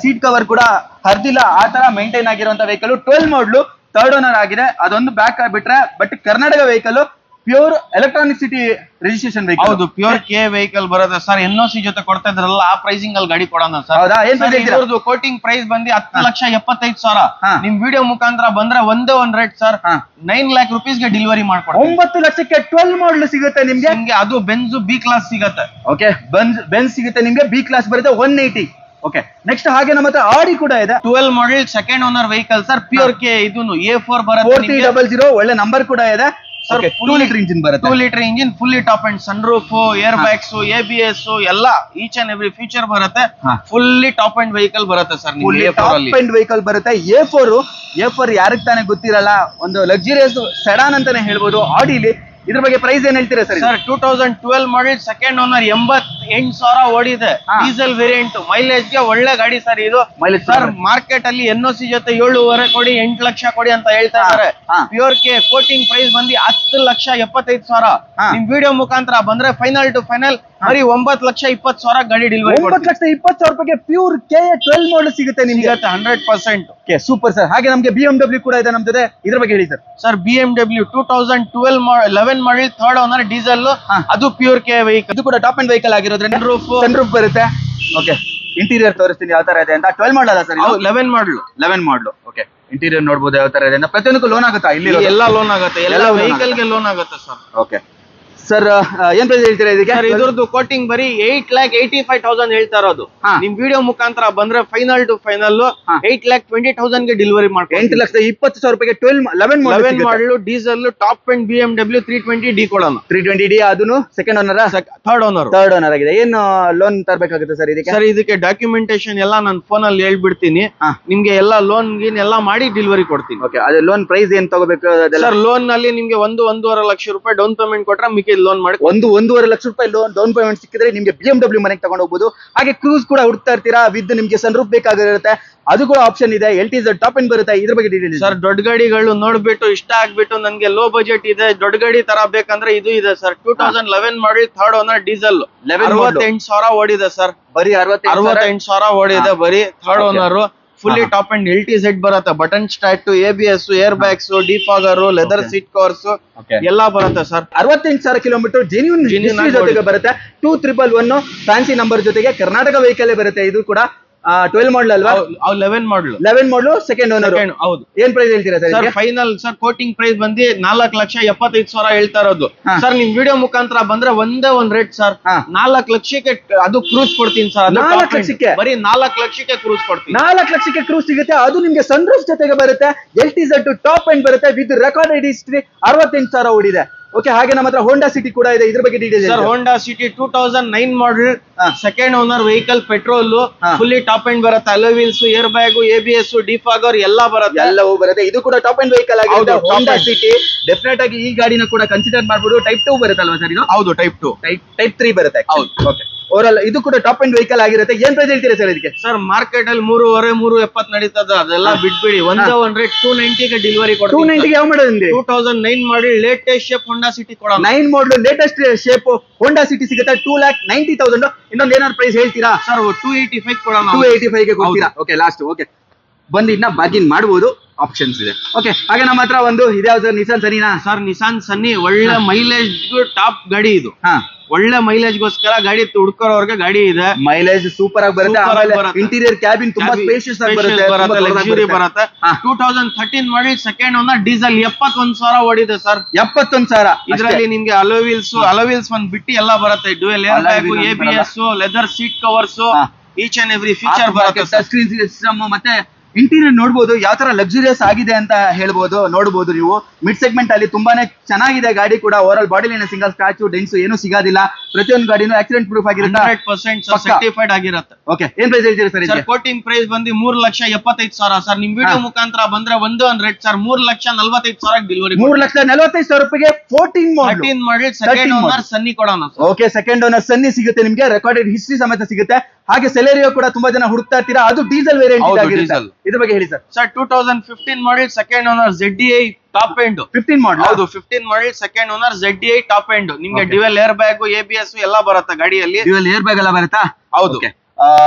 ಸೀಟ್ ಕವರ್ ಕೂಡ ಹರಿದಿಲ್ಲ, ಆ ತರ ಮೇಂಟೈನ್ ಆಗಿರುವಂತ ವೆಹಿಕಲ್. 12 ಮಾಡಲ್, ಥರ್ಡ್ ಓನರ್ ಆಗಿದೆ. ಅದೊಂದು ಬ್ಯಾಕ್ ಬಿಟ್ರೆ but Karnataka vehicle pure electronic city registration vehicle. ಹೌದು, ಪ್ಯೂರ್ ಕೆ ವೆಹಿಕಲ್ ಬರುತ್ತೆ ಸರ್. NOC ಜೊತೆ ಕೊಡ್ತಾ ಇದ್ರಲ್ಲ, ಆ ಪ್ರೈಸಿಂಗ್ ಅಲ್ಲಿ ಗಾಡಿ ಕೊಡೋಣ ಸರ್. ಹೌದಾ? ಏನ್ ಇದ್ರದ್ದು ಕೋಟಿಂಗ್ ಪ್ರೈಸ್ ಬಂದು 10,75,000. ನಿಮ್ ವಿಡಿಯೋ ಮುಖಾಂತರ ಬಂದ್ರೆ ಒಂದೇ ಒಂದ್ ರೇಟ್ ಸರ್, 9 lakh rupees ಗೆ ಡೆಲಿವರಿ ಮಾಡ್ಕೊಡ್ತೀವಿ. 9 ಲಕ್ಷಕ್ಕೆ 12 ಮಾಡಲ್ ಸಿಗುತ್ತೆ ನಿಮ್ಗೆ. ಅದು ಬೆನ್ಸ್ ಬಿ ಕ್ಲಾಸ್ ಸಿಗುತ್ತೆ. ಓಕೆ, ಬೆನ್ಸ್ ಸಿಗುತ್ತೆ ನಿಮ್ಗೆ, ಬಿ ಕ್ಲಾಸ್ ಬರುತ್ತೆ 180. ಓಕೆ, ನೆಕ್ಸ್ಟ್ ಹಾಗೆ ನಮ್ಮ ಹತ್ರ ಆಡಿ ಕೂಡ ಇದೆ. 12 ಮಾಡಲ್ second owner vehicle sir, pure K. ಇದು A4 ಬರುತ್ತೆ, 4000 ಒಳ್ಳೆ ನಂಬರ್ ಕೂಡ ಇದೆ ಸರ್. 2 ಲೀಟರ್ ಇಂಜಿನ್ ಬರುತ್ತೆ. 2 litre engine, fully top end sunroof, air bags, ABS ಎಲ್ಲ ಈಚ್ ಅಂಡ್ ಎವ್ರಿ ಫೀಚರ್ ಬರುತ್ತೆ. ಫುಲ್ಲಿ ಟಾಪ್ ಅಂಡ್ ವೆಹಿಕಲ್ ಬರುತ್ತೆ ಸರ್. ಟಾಪ್ ಅಂಡ್ ವೆಹಿಕಲ್ ಬರುತ್ತೆ. A4 ಯಾರಿಗೆ ತಾನೇ ಗೊತ್ತಿರಲ್ಲ, ಒಂದು ಲಕ್ಸುರಿಯಸ್ ಸೆಡಾನ್ ಅಂತಾನೆ ಹೇಳ್ಬೋದು ಆಡಿಲಿ. ಇದ್ರ ಬಗ್ಗೆ ಪ್ರೈಸ್ ಏನ್ ಹೇಳ್ತೀರಾ ಸರ್? 2012 ಮಾಡಲ್ ಸೆಕೆಂಡ್ ಓನರ್, 88,000 ಓಡಿದೆ. ಡೀಸೆಲ್ ವೇರಿಯಂಟ್, ಮೈಲೇಜ್ ಗೆ ಒಳ್ಳೆ ಗಾಡಿ ಸರ್ ಇದು. ಸರ್ ಮಾರ್ಕೆಟ್ ಅಲ್ಲಿ NOC ಜೊತೆ 7.5 ಕೊಡಿ, 8 ಲಕ್ಷ ಕೊಡಿ ಅಂತ ಹೇಳ್ತಾ ಇದ್ದಾರೆ. ಪ್ಯೂರ್ ಕೆ ಕೋಟಿಂಗ್ ಪ್ರೈಸ್ ಬಂದು 10,75,000. ನಿಮ್ ವಿಡಿಯೋ ಮುಖಾಂತರ ಬಂದ್ರೆ ಫೈನಲ್ ಟು ಫೈನಲ್ ಬರೀ 9,20,000 ಗಾಡಿ ಡೆಲಿವರಿ. 9,20,000 ರೂಪಾಯಿಗೆ ಪ್ಯೂರ್ ಕೆ 12 ಮಾಡಲ್ ಸಿಗುತ್ತೆ ನಿಮ್ಗೆ. 100%. Super sir. ಹಾಗೆ ನಮ್ಗೆ BMW ಕೂಡ ಇದೆ ನಮ್ ಜೊತೆ, ಇದ್ರ ಬಗ್ಗೆ ಹೇಳಿ ಸರ್. ಸರ್ BMW 2011 ಮಾಡಲ್ ಥರ್ಡ್ ಓನರ್, ಡೀಸೆಲ್, ಅದು ಪ್ಯೂರ್ ಕೆ ವೆಹಿಕಲ್. ಇದು ಕೂಡ ಟಾಪ್ ಅಂಡ್ ವೆಹಿಕಲ್ ಆಗಿರೋದ್ರಿಂದ ಸನ್ ರೂಫ್ ಬರುತ್ತೆ. ಓಕೆ, ಇಂಟೀರಿಯರ್ ತೋರಿಸ್ತೀನಿ ಯಾವ ತರ ಇದೆ ಅಂತ. 12 ಮಾಡಲ್ ಅಲ್ಲ ಸರ್, 11 ಮಾಡಲ್. ಓಕೆ, ಇಂಟೀರಿಯರ್ ನೋಡಬಹುದು ಯಾವ ತರ ಇದೆ ಅಂತ. ಪ್ರತಿಯೊಂದಕ್ಕೂ ಲೋನ್ ಆಗುತ್ತಾ ಇಲ್ಲಿ? ಎಲ್ಲ ಲೋನ್ ಆಗುತ್ತೆ, ಎಲ್ಲ ವೆಹಿಕಲ್ ಗೆ ಲೋನ್ ಆಗುತ್ತೆ ಸರ್. ಓಕೆ ಸರ್, ಏನ್ ಪ್ರೈಸ್ ಹೇಳ್ತೀರಾ ಇದಕ್ಕೆ? ಇದ್ರದ್ದು ಕೋಟಿಂಗ್ ಬರೀ 8,85,000 ಹೇಳ್ತಾ ಇರೋದು. ನಿಮ್ ವಿಡಿಯೋ ಮುಖಾಂತರ ಬಂದ್ರೆ ಫೈನಲ್ ಟು ಫೈನಲ್ 8,20,000 ಗೆ ಡೆಲಿವರಿ ಮಾಡ್ಕೊಂಡು 8,20,000 ರೂಪಾಯಿಗೆ 11 ಮಾಡಲು diesel top and BMW 320D ಕೊಡೋಣ. 320D ಅದನ್ನು ಸೆಕೆಂಡ್ ಓನರ್, ಥರ್ಡ್ ಓನರ್ ಆಗಿದೆ. ಏನು ಲೋನ್ ತರಬೇಕಾಗುತ್ತೆ ಸರ್ ಇದಕ್ಕೆ? ಸರ್ ಇದಕ್ಕೆ ಡಾಕ್ಯುಮೆಂಟೇಶನ್ ಎಲ್ಲ ನಾನು ಫೋನ್ ಅಲ್ಲಿ ಹೇಳ್ಬಿಡ್ತೀನಿ, ನಿಮ್ಗೆ ಎಲ್ಲ ಲೋನ್ ಗೀನ್ ಎಲ್ಲ ಮಾಡಿ ಡೆಲಿವರಿ ಕೊಡ್ತೀನಿ. ಓಕೆ, ಅದೇ ಲೋನ್ ಪ್ರೈಸ್ ಏನ್ ತಗೋಬೇಕು? ಸರ್ ಲೋನ್ ನಲ್ಲಿ ನಿಮ್ಗೆ 1-1.5 ಲಕ್ಷ ರೂಪಾಯಿ ಡೌನ್ ಪೇಮೆಂಟ್ ಕೊಟ್ರೆ ಮಿಕ್ಕಿ ಲೋನ್ ಮಾಡಿ 1-1.5 ಲಕ್ಷ ರೂಪಾಯಿ ಡೌನ್ ಪೇಮೆಂಟ್ ಸಿಕ್ಕಿದ್ರೆ ನಿಮ್ಗೆ BMW ಮನೆಗೆ ತಗೊಂಡು ಹೋಗ್ಬೋದು. ಹಾಗೆ ಕ್ರೂಸ್ ಕೂಡ ಹುಡುಕ್ತಾ ಇರ್ತೀರಾ, ವಿದ್ ನಿಮ್ಗೆ ಸನ್ ರೂಫ್ ಬೇಕಾಗಿರುತ್ತೆ, ಅದು ಕೂಡ ಆಪ್ಷನ್ ಇದೆ. LTZ ಟಾಪ್ ಎಂಡ್ ಬರುತ್ತೆ. ಇದ್ರ ಬಗ್ಗೆ ಡೀಟೇಲ್ ಸರ್. ದೊಡ್ಡ ಗಾಡಿಗಳು ನೋಡ್ಬಿಟ್ಟು ಇಷ್ಟ ಆಗ್ಬಿಟ್ಟು ನನ್ಗೆ ಲೋ ಬಜೆಟ್ ಇದೆ, ದೊಡ್ಡ ಗಾಡಿ ತರ ಬೇಕಂದ್ರೆ ಇದು ಇದೆ ಸರ್. 2011 ಮಾಡಲ್ ಥರ್ಡ್ ಓನರ್, ಡೀಸೆಲ್, 68,000 ಓಡಿದೆ ಸರ್. ಬರೀ 68,000 ಓಡಿದೆ ಬರೀ third owner. Fully top and LTZ ಬರುತ್ತೆ, button start, ABS, air bags, defogger, leather seat covers ಎಲ್ಲ ಬರುತ್ತೆ ಸರ್. 68,000 ಕಿಲೋಮೀಟರ್ ಜೆನ್ಯೂನ್ ಜೊತೆಗೆ ಬರುತ್ತೆ. 2111 ಫ್ಯಾನ್ಸಿ ನಂಬರ್ ಜೊತೆಗೆ ಕರ್ನಾಟಕ ವೆಹಿಕಲ್ ಬರುತ್ತೆ. ಇದು ಕೂಡ 12 ಮಾಡಲ್ ಅಲ್ವಾ? 11 ಮಾಡಲ್ ಸೆಕೆಂಡ್ ಓನರ್. ಹೌದು. ಏನ್ ಪ್ರೈಸ್ ಹೇಳ್ತೀರಾ sir? Final sir quoting price ಬಂದು 4,75,000 ಹೇಳ್ತಾ ಇರೋದು ಸರ್. ನಿಮ್ ವಿಡಿಯೋ ಮುಖಾಂತರ ಬಂದ್ರೆ ಒಂದೇ ಒಂದ್ ರೇಟ್ ಸರ್, 4 ಲಕ್ಷಕ್ಕೆ ಅದು ಕ್ರೂಸ್ ಕೊಡ್ತೀನಿ ಸರ್. 4 ಲಕ್ಷಕ್ಕೆ ಬರೀ 4 ಲಕ್ಷಕ್ಕೆ ಕ್ರೂಸ್ ಕೊಡ್ತೀನಿ. 4 ಲಕ್ಷಕ್ಕೆ ಕ್ರೂಸ್ ಸಿಗುತ್ತೆ. ಅದು ನಿಮ್ಗೆ ಸನ್ ರೂಫ್ ಜೊತೆಗೆ ಬರುತ್ತೆ. LTZ ಟಾಪ್ ಎಂಡ್ ಬರುತ್ತೆ ವಿತ್ ರೆಕಾರ್ಡೆಡ್ ಹಿಸ್ಟ್ರಿ. 68,000 ಓಡಿದೆ. ಓಕೆ, ಹಾಗೆ ನಮ್ಮ ಹತ್ರ ಹೋಂಡಾ ಸಿಟಿ ಕೂಡ ಇದೆ. ಇದ್ರ ಬಗ್ಗೆ details sir. Honda City 2009 model second owner vehicle, petrol, fully top end ಬರುತ್ತೆ. Alloy wheels, air bag, ABS, defogger ಎಲ್ಲ ಬರುತ್ತೆ. ಎಲ್ಲವೂ ಬರುತ್ತೆ. ಇದು ಕೂಡ ಟಾಪ್ ಅಂಡ್ ವೆಹಿಕಲ್ ಆಗಿದೆ. ಹೋಂಡಾ ಸಿಟಿ ಡೆಫಿನೆಟ್ ಆಗಿ ಈ ಗಾಡಿನ ಕೂಡ ಕನ್ಸಿಡರ್ ಮಾಡಬಹುದು. ಟೈಪ್ 2 ಬರುತ್ತಲ್ವಾ ಸರ್ ಇದು? ಹೌದು, ಟೈಪ್ 2. ಟೈಪ್ 3 ಬರುತ್ತೆ. ಹೌದು. ಓಕೆ, ಓವರ್ ಇದು ಕೂಡ ಟಾಪ್ ಅಂಡ್ ವೆಹಿಕಲ್ ಆಗಿರುತ್ತೆ. ಏನ್ ಪ್ರೈಸ್ ಹೇಳ್ತೀರಾ ಸರ್ ಇದಕ್ಕೆ? ಸರ್ ಮಾರ್ಕೆಟ್ ಅಲ್ಲಿ 3.5-3.70 ನಡೀತದ, ಅದೆಲ್ಲ ಬಿಟ್ಬಿಡಿ. ಒಂದೇ ಒಂದ್ ರೇಟ್ 290 ಗೆ ಡೆಲಿವರಿ ಕೊಡ್ತೀವಿ. 290 ಗೆ ಯಾವ ಮಾಡಲ್? 2009 ಮಾಡಲ್ ಲೇಟೆಸ್ಟ್ ಶೇಪ್ ಹೋಂಡಾ ಸಿಟಿ ಕೊಡೋಣ. 9 ಮಾಡಲ್ ಲೇಟೆಸ್ಟ್ ಶೇಪ್ ಹೋಂಡಾ ಸಿಟಿ ಸಿಗುತ್ತೆ. 2,90,000. ಇನ್ನೊಂದು ಏನಾದ್ರು ಪ್ರೈಸ್ ಹೇಳ್ತೀರಾ ಸರ್? 285 ಕೊಡೋಣ. 285 ಗೆ ಕೊಡ್ತೀರಾ? Okay, last. ಓಕೆ, ಬಂದು ಇನ್ನ ಬಾಗಿನ್ ಮಾಡಬಹುದು, ಆಪ್ಷನ್ಸ್ ಇದೆ. ಓಕೆ, ಹಾಗೆ ನಮ್ಮ ಹತ್ರ ಒಂದು ಇದ್ಯಾವ್ದು ನಿಸಾನ್ ಸನಿನಾ ಸರ್? ನಿಸಾನ್ ಸನ್ನಿ ಒಳ್ಳೆ ಮೈಲೇಜ್ ಟಾಪ್ ಗಾಡಿ ಇದು. ಒಳ್ಳೆ ಮೈಲೇಜ್ ಗೋಸ್ಕರ ಗಾಡಿ ಹುಡ್ಕೋರ್ಗೆ ಗಾಡಿ ಇದೆ. ಮೈಲೇಜ್ ಸೂಪರ್ ಆಗಿ ಬರುತ್ತೆ. ಇಂಟೀರಿಯರ್ ಕ್ಯಾಬಿನ್ ತುಂಬಾ ಸ್ಪೇಷಿಯಸ್ ಆಗಿ ಬರುತ್ತೆ, ಲಕ್ಸುರಿ ಬರುತ್ತೆ. 2013 ಮಾಡಲ್ ಸೆಕೆಂಡ್ ಓನರ್, ಡೀಸೆಲ್, 71,000 ಓಡಿದೆ ಸರ್. 71,000. ಇದರಲ್ಲಿ ನಿಮ್ಗೆ ಅಲಾಯ್ ವೀಲ್ಸ್ ಒಂದ್ ಬಿಟ್ಟು ಎಲ್ಲ ಬರುತ್ತೆ. Dual air bag, ABS, leather seat covers, each and every feature ಬರುತ್ತೆ. ಟಚ್ ಸ್ಕ್ರೀನ್ ಸಿಸ್ಟಮ್ ಮತ್ತೆ ಇಂಟೀರಿಯರ್ ನೋಡಬಹುದು ಯಾವ ತರ ಲಕ್ಸುರಿಯಸ್ ಆಗಿದೆ ಅಂತ ಹೇಳ್ಬೋದು. ನೋಡಬಹುದು ನೀವು ಮಿಡ್ ಸೆಗ್ಮೆಂಟ್ ಅಲ್ಲಿ ತುಂಬಾನೇ ಚೆನ್ನಾಗಿದೆ ಗಾಡಿ ಕೂಡ. ಓವರ್ ಆಲ್ ಬಾಡಿಲಿ ಸಿಂಗಲ್ ಸ್ಕ್ರಾಚ್ ಡೆನ್ಸ್ ಏನು ಸಿಗೋದಿಲ್ಲ. ಪ್ರತಿಯೊಂದು ಗಾಡಿನೂ ಆಕ್ಸಿಡೆಂಟ್ ಪ್ರೂಫ್ ಆಗಿರುತ್ತೆ, 100% ಸರ್ಟಿಫೈಡ್ ಆಗಿರುತ್ತೆ. ಓಕೆ, ಏನ್ ಪ್ರೈಸ್ ಹೇಳ್ತೀರಾ ಸರ್? ಸರ್ ಕೋಟಿಂಗ್ ಪ್ರೈಸ್ ಬಂದು 3,75,000 ಸರ್. ನಿಮ್ ವಿಡಿಯೋ ಮುಖಾಂತರ ಬಂದ್ರೆ ಒಂದೇ ಒಂದ್ ರೇಟ್ ಸರ್, 3,45,000 ಡೆಲಿವರಿ. 3,45,000 ರೂಪಾಯಿಗೆ 14 ಮಾಡಲ್ ಸೆಕೆಂಡ್ ಓನರ್ ಸನ್ನಿ ಕೊಡೋಣ. ಓಕೆ, ಸೆಕೆಂಡ್ ಓನರ್ ಸನ್ನಿ ಸಿಗುತ್ತೆ ನಿಮ್ಗೆ, ರೆಕಾರ್ಡೆಡ್ ಹಿಸ್ಟ್ರಿ ಸಮೇತ ಸಿಗುತ್ತೆ. ಹಾಗೆ ಸೆಲೆರಿಯೋ ಕೂಡ ತುಂಬಾ ಜನ ಹುಡುಕ್ತಾ ಇರ್ತೀರಾ, ಅದು ಡೀಸೆಲ್ ವೇರಿಯಂಟ್ ಆಗಿರುತ್ತೆ. ಇದ್ರ ಬಗ್ಗೆ ಹೇಳಿ sir. Sir 2015 model second owner ZDI top end. 15 ಮಾಡಲ್? ಹೌದು, 15 ಮಾಡಲ್ second owner ZDI top end. ನಿಮ್ಗೆ ಡ್ಯುಯಲ್ ಏರ್ ಬ್ಯಾಗ್, ABS ಎಲ್ಲ ಬರುತ್ತೆ ಗಾಡಿಯಲ್ಲಿ. ಡ್ಯುಯಲ್ ಏರ್ ಬ್ಯಾಗ್ ಎಲ್ಲ ಬರುತ್ತಾ? ಹೌದು.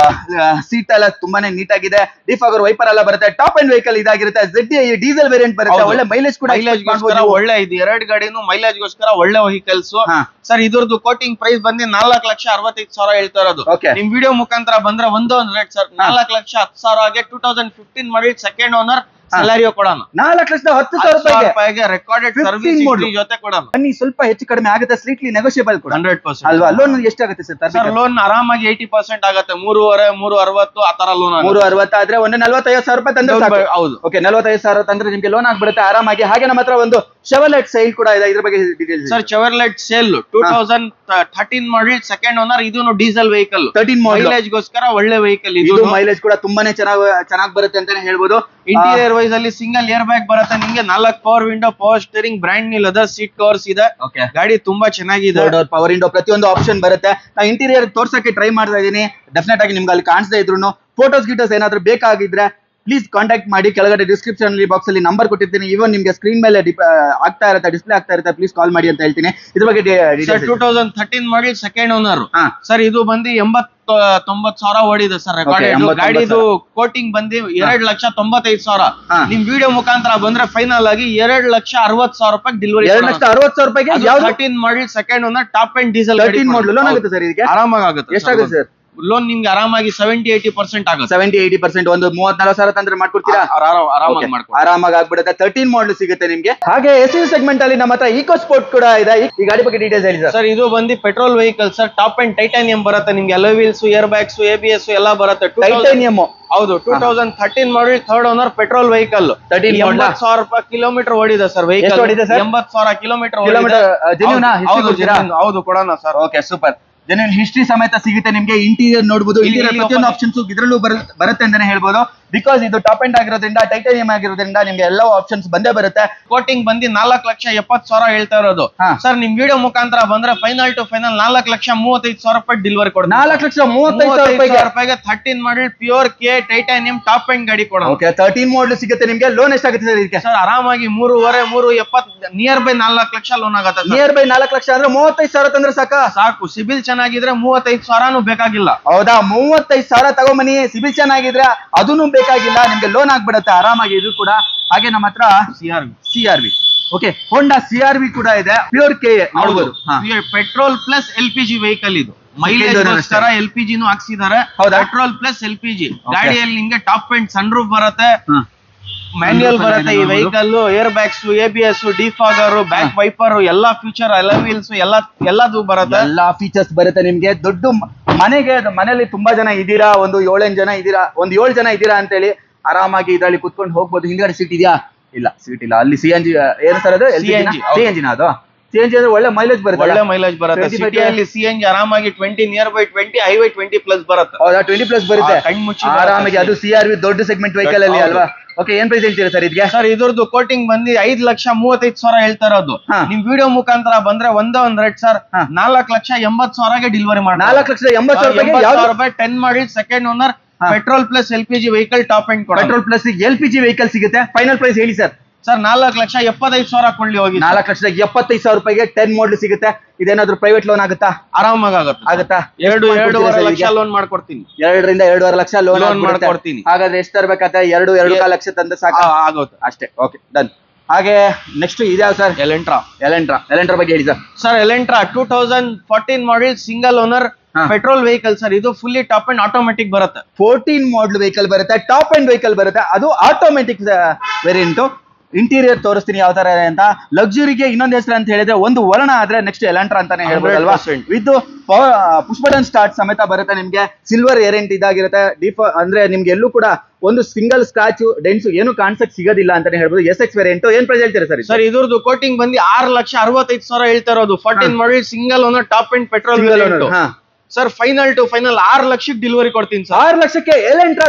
ಸೀಟ್ ಎಲ್ಲ ತುಂಬಾನೇ ನೀಟ್ ಆಗಿದೆ, ಡಿಫಾಗರ್ ವೈಪರ್ ಎಲ್ಲ ಬರುತ್ತೆ, ಟಾಪ್ ಅಂಡ್ ವೆಹಿಕಲ್ ಇದಾಗಿರುತ್ತೆ. ZDI ಡೀಸೆಲ್ ವೇರಿಯಂಟ್ ಬರುತ್ತೆ, ಒಳ್ಳೆ ಮೈಲೇಜ್ ಕೂಡ ಒಳ್ಳೆ ಇದು 2 ಗಾಡಿನೂ ಮೈಲೇಜ್ ಗೋಸ್ಕರ ಒಳ್ಳೆ ವೆಹಿಕಲ್ಸ್. ಸರ್ ಇದ್ರದ್ದು ಕೋಟಿಂಗ್ ಪ್ರೈಸ್ ಬಂದು 4,65,000 ಹೇಳ್ತಾ ಇರೋದು. ನಿಮ್ ವಿಡಿಯೋ ಮುಖಾಂತರ ಬಂದ್ರೆ ಒಂದು rate sir 4,10,000 2015 model second owner Celerio ಕೊಡೋಣ. 4,10,000 ರೂಪಾಯಿಗೆ ರೆಕಾರ್ಡೆಡ್ ಸರ್ವಿಸ್ ಜೊತೆ ಕೊಡೋಣ. ಬನ್ನಿ ಸ್ವಲ್ಪ ಹೆಚ್ಚು ಕಡಿಮೆ ಆಗುತ್ತೆ, ಸ್ಲೀಟ್ಲಿ ನೆಗೋಷಿಯಬಲ್ ಕೂಡ 100% ಅಲ್ವಾ? ಲೋನ್ ಎಷ್ಟಾಗುತ್ತೆ ಸರ್? ಲೋನ್ ಆರಾಮಾಗಿ 80% ಆಗುತ್ತೆ, 3.5 ಆ ತರ ಲೋನ್. 360 ಆದ್ರೆ ಒಂದು 45,000 ರೂಪಾಯಿ ತಂದ್ರೆ ಸಾಕು. ಹೌದು, ಓಕೆ 45,000 ತಂದ್ರೆ ನಿಮ್ಗೆ ಲೋನ್ ಆಗ್ಬಿಡುತ್ತೆ ಆರಾಮಾಗಿ. ಹಾಗೆ ನಮ್ಮ ಹತ್ರ ಒಂದು ಚೆವರ್ಲೆಟ್ ಸೇಲ್ ಕೂಡ ಇದೆ, ಇದ್ರ ಬಗ್ಗೆ ಡೀಟೇಲ್ಸ್ ಸರ್. ಚೆವರ್ಲೆಟ್ ಸೇಲ್ 2013 ಮಾಡಲ್ ಸೆಕೆಂಡ್ ಓನರ್, ಇದು ಡೀಸೆಲ್ ವೆಹಿಕಲ್ 13 ಮೈಲೇಜ್ ಗೋಸ್ಕರ ಒಳ್ಳೆ ವೆಹಿಕಲ್. ಇದು ಮೈಲೇಜ್ ಕೂಡ ತುಂಬಾನೇ ಚೆನ್ನಾಗಿ ಬರುತ್ತೆ ಅಂತಾನೆ ಹೇಳ್ಬೋದು. ಇಂಟೀರಿಯರ್ ವೈಸ್ ಅಲ್ಲಿ ಸಿಂಗಲ್ ಏರ್ ಬ್ಯಾಗ್ ಬರುತ್ತೆ ನಿಮ್ಗೆ, 4 power window, power steering, brand new leather seat covers ಇದೆ. ಗಾಡಿ ತುಂಬಾ ಚೆನ್ನಾಗಿದೆ, ಪವರ್ ವಿಂಡೋ ಪ್ರತಿಯೊಂದು ಆಪ್ಷನ್ ಬರುತ್ತೆ. ನಾ ಇಂಟೀರಿಯರ್ ತೋರ್ಸಕ್ಕೆ ಟ್ರೈ ಮಾಡ್ತಾ ಇದೀನಿ, ಡೆಫಿನೆಟ್ ಆಗಿ ನಿಮ್ಗೆ ಅಲ್ಲಿ ಕಾಣಿಸದೇ ಇದ್ರು ಫೋಟೋಸ್ ಗಿಟೋಸ್ ಏನಾದ್ರು ಬೇಕಾಗಿದ್ರೆ ಪ್ಲೀಸ್ ಕಾಂಟ್ಯಾಕ್ಟ್ ಮಾಡಿ. ಕೆಳಗಡೆ ಡಿಸ್ಕ್ರಿಪ್ಷನ್ ಬಾಕ್ಸ್ ಅಲ್ಲಿ ನಂಬರ್ ಕೊಟ್ಟಿರ್ತೀನಿ, ಇವನ್ ನಿಮ್ಗೆ ಸ್ಕ್ರೀನ್ ಮೇಲೆ ಆಗ್ತಾ ಇರುತ್ತೆ, ಡಿಸ್ಪ್ಲೇ ಆಗ್ತಾ ಇರುತ್ತೆ, ಪ್ಲೀಸ್ ಕಾಲ್ ಮಾಡಿ ಅಂತ ಹೇಳ್ತೀನಿ. ಇದ್ರ ಬಗ್ಗೆ 2013 ಮಾಡಲ್ ಸೆಕೆಂಡ್ ಓನರ್ ಸರ್. ಇದು ಬಂದು 80,90,000 ಓಡಿದೆ ಸರ್ ರೆಕಾರ್ಡೆಡ್ ಗಾಡಿ. ಇದು ಕೋಟಿಂಗ್ ಬಂದು 2,95,000. ನಿಮ್ ವಿಡಿಯೋ ಮುಖಾಂತರ ಬಂದ್ರೆ ಫೈನಲ್ ಆಗಿ 2,60,000 ರೂಪಾಯಿ ಡೆಲಿವರಿ. 2,60,000 ರೂಪಾಯಿಗೆ 13 ಮಾಡಲ್ second owner top and diesel 13 model loan ಆಗುತ್ತೆ ಸರ್. ಇದಕ್ಕೆ ಆರಾಮಾಗಿ ಆಗುತ್ತೆ. ಎಷ್ಟಾಗುತ್ತೆ ಸರ್ ಲೋನ್? ನಿಮ್ಗೆ ಆರಾಮಾಗಿ 70-80% ಆಗುತ್ತೆ. 70-80% ಒಂದು 30,000-40,000 ತಂದ್ರೆ ಮಾಡ್ಕೊಡ್ತೀರಾ? ಆರಾಮಾಗಿ ಆಗ್ಬಿಡುತ್ತೆ. 13 ಮಾಡಲ್ ಸಿಗುತ್ತೆ ನಿಮ್ಗೆ. ಹಾಗೆ SUV ಸೆಗ್ಮೆಂಟ್ ಅಲ್ಲಿ ನಮ್ಮ ಹತ್ರ ಈಕೋ ಸ್ಪೋರ್ಟ್ ಕೂಡ ಇದೆ. ಈ ಗಾಡಿ ಬಗ್ಗೆ ಡೀಟೇಲ್ಸ್ ಹೇಳಿ ಸರ್. ಇದು ಬಂದು petrol vehicle sir, top and titanium ಬರುತ್ತೆ ನಿಮ್ಗೆ, alloy wheels, air bags, ABS ಎಲ್ಲ ಬರುತ್ತೆ. ಟೈಟಾನಿಯಂ ಹೌದು. 2013 ಮಾಡಲ್ ಥರ್ಡ್ ಓನರ್ ಪೆಟ್ರೋಲ್ ವೆಹಿಕಲ್. 80,000 ರೂಪಾಯಿ ಕಿಲೋಮೀಟರ್ ಓಡಿದೆ ಸರ್ ವೆಹಿಕಲ್. 80,000 ಕಿಲೋಮೀಟರ್. ಹೌದು ಕೊಡೋಣ sir. Okay super. Genuine history ಸಮೇತ ಸಿಗುತ್ತೆ ನಿಮ್ಗೆ. ಇಂಟೀರಿಯರ್ ನೋಡಬಹುದು, ಇಂಟೀರಿಯರ್ ಪ್ರತಿಯೊಂದು ಆಪ್ಷನ್ಸ್ ಇದ್ರಲ್ಲೂ ಬರುತ್ತೆ ಅಂತಾನೆ ಹೇಳ್ಬೋದು. ಬಿಕಾಸ್ ಇದು ಟಾಪ್ ಎಂಡ್ ಆಗಿರೋದ್ರಿಂದ, ಟೈಟಾನಿಯಂ ಆಗಿರೋದ್ರಿಂದ ನಿಮ್ಗೆ ಎಲ್ಲ ಆಪ್ಷನ್ಸ್ ಬಂದೇ ಬರುತ್ತೆ. ಕೋಟಿಂಗ್ ಬಂದು 4,70,000 ಹೇಳ್ತಾ ಇರೋದು ಸರ್. ನಿಮ್ ವಿಡಿಯೋ ಮುಖಾಂತರ ಬಂದ್ರೆ ಫೈನಲ್ ಟು ಫೈನಲ್ 4,35,000 ರೂಪಾಯಿ ಡೆಲಿವರಿ ಕೊಡ. 4,35,000 ರೂಪಾಯಿಗೆ 13 model pure K titanium top end ಗಾಡಿ ಕೊಡ. ಓಕೆ 13 ಮಾಡಲ್ ಸಿಗುತ್ತೆ ನಿಮ್ಗೆ. ಲೋನ್ ಎಷ್ಟಾಗುತ್ತೆ ಸರ್ ಇದಕ್ಕೆ? ಸರ್ ಆರಾಮಾಗಿ 3.5-3.70 ನಿಯರ್ ಬೈ 4 ಲಕ್ಷ ಲೋನ್ ಆಗುತ್ತೆ. ನಿಯರ್ ಬೈ 4 ಲಕ್ಷ ಅಂದ್ರೆ 35,000 ತಂದ್ರೆ ಸಾಕು. ಸಿಬಿಲ್ ಚೆನ್ನಾಗಿದ್ರೆ 35,000 ಬೇಕಾಗಿಲ್ಲ. ಹೌದಾ? 35,000 ತಗೊಂಬನ್ನಿ. ಸಿಬಿಲ್ ಚೆನ್ನಾಗಿದ್ರೆ ಅದನ್ನು ಬೇಕಾಗಿಲ್ಲ, ನಿಮ್ಗೆ ಲೋನ್ ಆಗ್ಬಿಡುತ್ತೆ ಆರಾಮಾಗಿ. ಇದು ಕೂಡ ಹಾಗೆ ನಮ್ಮ ಹತ್ರ CRV ಓಕೆ ಹೋಂಡಾ CRV ಕೂಡ ಇದೆ, ಪ್ಯೂರ್ ಕೆ ನೋಡಬಹುದು. ಪೆಟ್ರೋಲ್ ಪ್ಲಸ್ LPG ವೆಹಿಕಲ್ ಇದು. ಮೈಲೇಜ್ ಗೋಸ್ಕರ LPG ನು ಹಾಕ್ಸಿದ್ದಾರೆ. ಪೆಟ್ರೋಲ್ ಪ್ಲಸ್ LPG ಗಾಡಿಯಲ್ಲಿ ನಿಮ್ಗೆ ಟಾಪ್ ಅಂಡ್ ಸನ್ ರೂಫ್ ಬರುತ್ತೆ, ಮ್ಯಾನ್ಯುಯಲ್ ಬರುತ್ತೆ ಈ vehicle, air bags, ABS, defogger, back wiper, ಎಲ್ಲಾ ಫ್ಯೂಚರ್, ಅಲಾಯ್ ವೀಲ್ಸ್ ಎಲ್ಲದೂ ಬರುತ್ತೆ. ಎಲ್ಲಾ ಫೀಚರ್ಸ್ ಬರುತ್ತೆ ನಿಮ್ಗೆ. ದೊಡ್ಡ ಮನೆಯಲ್ಲಿ ತುಂಬಾ ಜನ ಇದ್ದೀರಾ, ಒಂದು 7 ಜನ ಇದ್ದೀರಾ, ಒಂದು 7 ಜನ ಇದ್ದೀರಾ ಅಂತೇಳಿ ಆರಾಮಾಗಿ ಇದರಲ್ಲಿ ಕುತ್ಕೊಂಡು ಹೋಗ್ಬೋದು. ಹಿಂದ್ಗಡೆ ಸೀಟ್ ಇದೆಯಾ? ಇಲ್ಲ, ಸೀಟ್ ಇಲ್ಲ. ಅಲ್ಲಿ CNG ಏನು ಸರ್ ಅದು? CNG ನ ಅದು. CNG ಅಂದ್ರೆ ಒಳ್ಳೆ ಮೈಲೇಜ್ ಬರುತ್ತೆ. ಒಳ್ಳೆ ಮೈಲೇಜ್ ಬರುತ್ತೆ. ಸಿಟಿಯಲ್ಲಿ CNG ಆರಾಮಾಗಿ 20 ನಿಯರ್ ಬೈ 20, ಹೈವೇ 20+ ಬರುತ್ತೆ. ಹೌದಾ? 20+ ಬರುತ್ತೆ ಆರಾಮಾಗಿ. ಅದು CRV ದೊಡ್ಡ ಸೆಗ್ಮೆಂಟ್ ವೆಹಿಕಲ್ ಅಲ್ಲಿ ಅಲ್ವಾ? ಓಕೆ ಏನ್ ಪ್ರೈಸ್ ಹೇಳ್ತೀರಾ ಸರ್ ಇದಕ್ಕೆ? ಸರ್ ಇದ್ರದ್ದು ಕೋಟಿಂಗ್ ಬಂದು 5,35,000 ಹೇಳ್ತಾ ಇರೋದು. ನಿಮ್ ವಿಡಿಯೋ ಮುಖಾಂತರ ಬಂದ್ರೆ ಒಂದ್ ರೇಟ್ ಸರ್ 4,80,000 ಡೆಲಿವರಿ ಮಾಡಿ. 4,80,000 ರೂಪಾಯಿ 10 ಮಾಡಲ್ second owner petrol plus LPG vehicle top end ಕೊಡ. ಪೆಟ್ರೋಲ್ ಪ್ಲಸ್ LPG ವೆಹಿಕಲ್ ಸಿಗುತ್ತೆ. ಫೈನಲ್ ಪ್ರೈಸ್ ಹೇಳಿ ಸರ್. ಸರ್ 4,75,000 ಕೊಳ್ಳಿ ಹೋಗಿ. 4,75,000 ರೂಪಾಯಿಗೆ 10 ಮಾಡಲ್ ಸಿಗುತ್ತೆ. ಇದೇನಾದ್ರೂ ಪ್ರೈವೇಟ್ ಲೋನ್ ಆಗುತ್ತಾ? ಆರಾಮಾಗಿ ಆಗುತ್ತಾ? 2.5 ಲಕ್ಷ ಲೋನ್ ಮಾಡ್ಕೊಡ್ತೀನಿ. 2 ರಿಂದ 2.5 ಲಕ್ಷ ಲೋನ್ ಮಾಡ್ಕೊಡ್ತೀನಿ. ಹಾಗಾದ್ರೆ ಎಷ್ಟು ತರಬೇಕಾಗುತ್ತೆ? 2.5 ಲಕ್ಷ ತಂದ್ರೆ ಸಾಕು ಆಗುತ್ತೆ ಅಷ್ಟೇ. Okay done. ಹಾಗೆ ನೆಕ್ಸ್ಟ್ ಇದ್ಯಾವ ಸರ್? ಎಲೆಂಟ್ರಾ ಬಗ್ಗೆ ಹೇಳಿ ಸರ್. ಸರ್ ಎಲೆಂಟ್ರಾ 2014 ಮಾಡಲ್ single owner petrol vehicle sir. ಇದು ಫುಲ್ಲಿ ಟಾಪ್ ಅಂಡ್ ಆಟೋಮೆಟಿಕ್ ಬರುತ್ತೆ. 14 ಮಾಡಲ್ ವೆಹಿಕಲ್ ಬರುತ್ತೆ, ಟಾಪ್ ಅಂಡ್ ವೆಹಿಕಲ್ ಬರುತ್ತೆ, ಅದು ಆಟೋಮೆಟಿಕ್ ವೇರಿಯಂಟ್. ಇಂಟೀರಿಯರ್ ತೋರಿಸ್ತೀನಿ ಯಾವ ತರ ಅಂತ. ಲಕ್ಸುರಿಗೆ ಇನ್ನೊಂದು ಹೆಸರು ಅಂತ ಹೇಳಿದ್ರೆ, ಒಂದು ವರ್ಣ ಆದ್ರೆ ನೆಕ್ಸ್ಟ್ ಎಲೆಂಟ್ರಾ ಅಂತಾನೆ ಹೇಳ್ಬೋದಲ್ವಾ? ವಿತ್ ಪುಷ್ ಬಟನ್ ಸ್ಟಾರ್ಟ್ ಸಮೇತ ಬರುತ್ತೆ ನಿಮ್ಗೆ. ಸಿಲ್ವರ್ ವೇರಿಯಂಟ್ ಇದಾಗಿರುತ್ತೆ. ಅಂದ್ರೆ ನಿಮ್ಗೆ ಎಲ್ಲೂ ಕೂಡ ಒಂದು ಸಿಂಗಲ್ ಸ್ಕ್ರಾಚ್ ಡೆನ್ಸ್ ಏನು ಕಾಣಿಸಕ್ ಸಿಗೋದಿಲ್ಲ ಅಂತಾನೆ ಹೇಳ್ಬೋದು. SX ವೇರಿಯಂಟ್ ಏನ್ ಪ್ರೈಸ್ ಹೇಳ್ತೀರಾ ಸರ್? ಸರ್ ಇದ್ರದ್ದು ಕೋಟಿಂಗ್ ಬಂದು 6,65,000 ಹೇಳ್ತಾ ಇರೋದು. 14 model single owner top end petrol sir. Final to final 6 ಲಕ್ಷಕ್ಕೆ ಡೆಲಿವರಿ ಕೊಡ್ತೀನಿ ಸರ್. 6 ಲಕ್ಷಕ್ಕೆ Elantra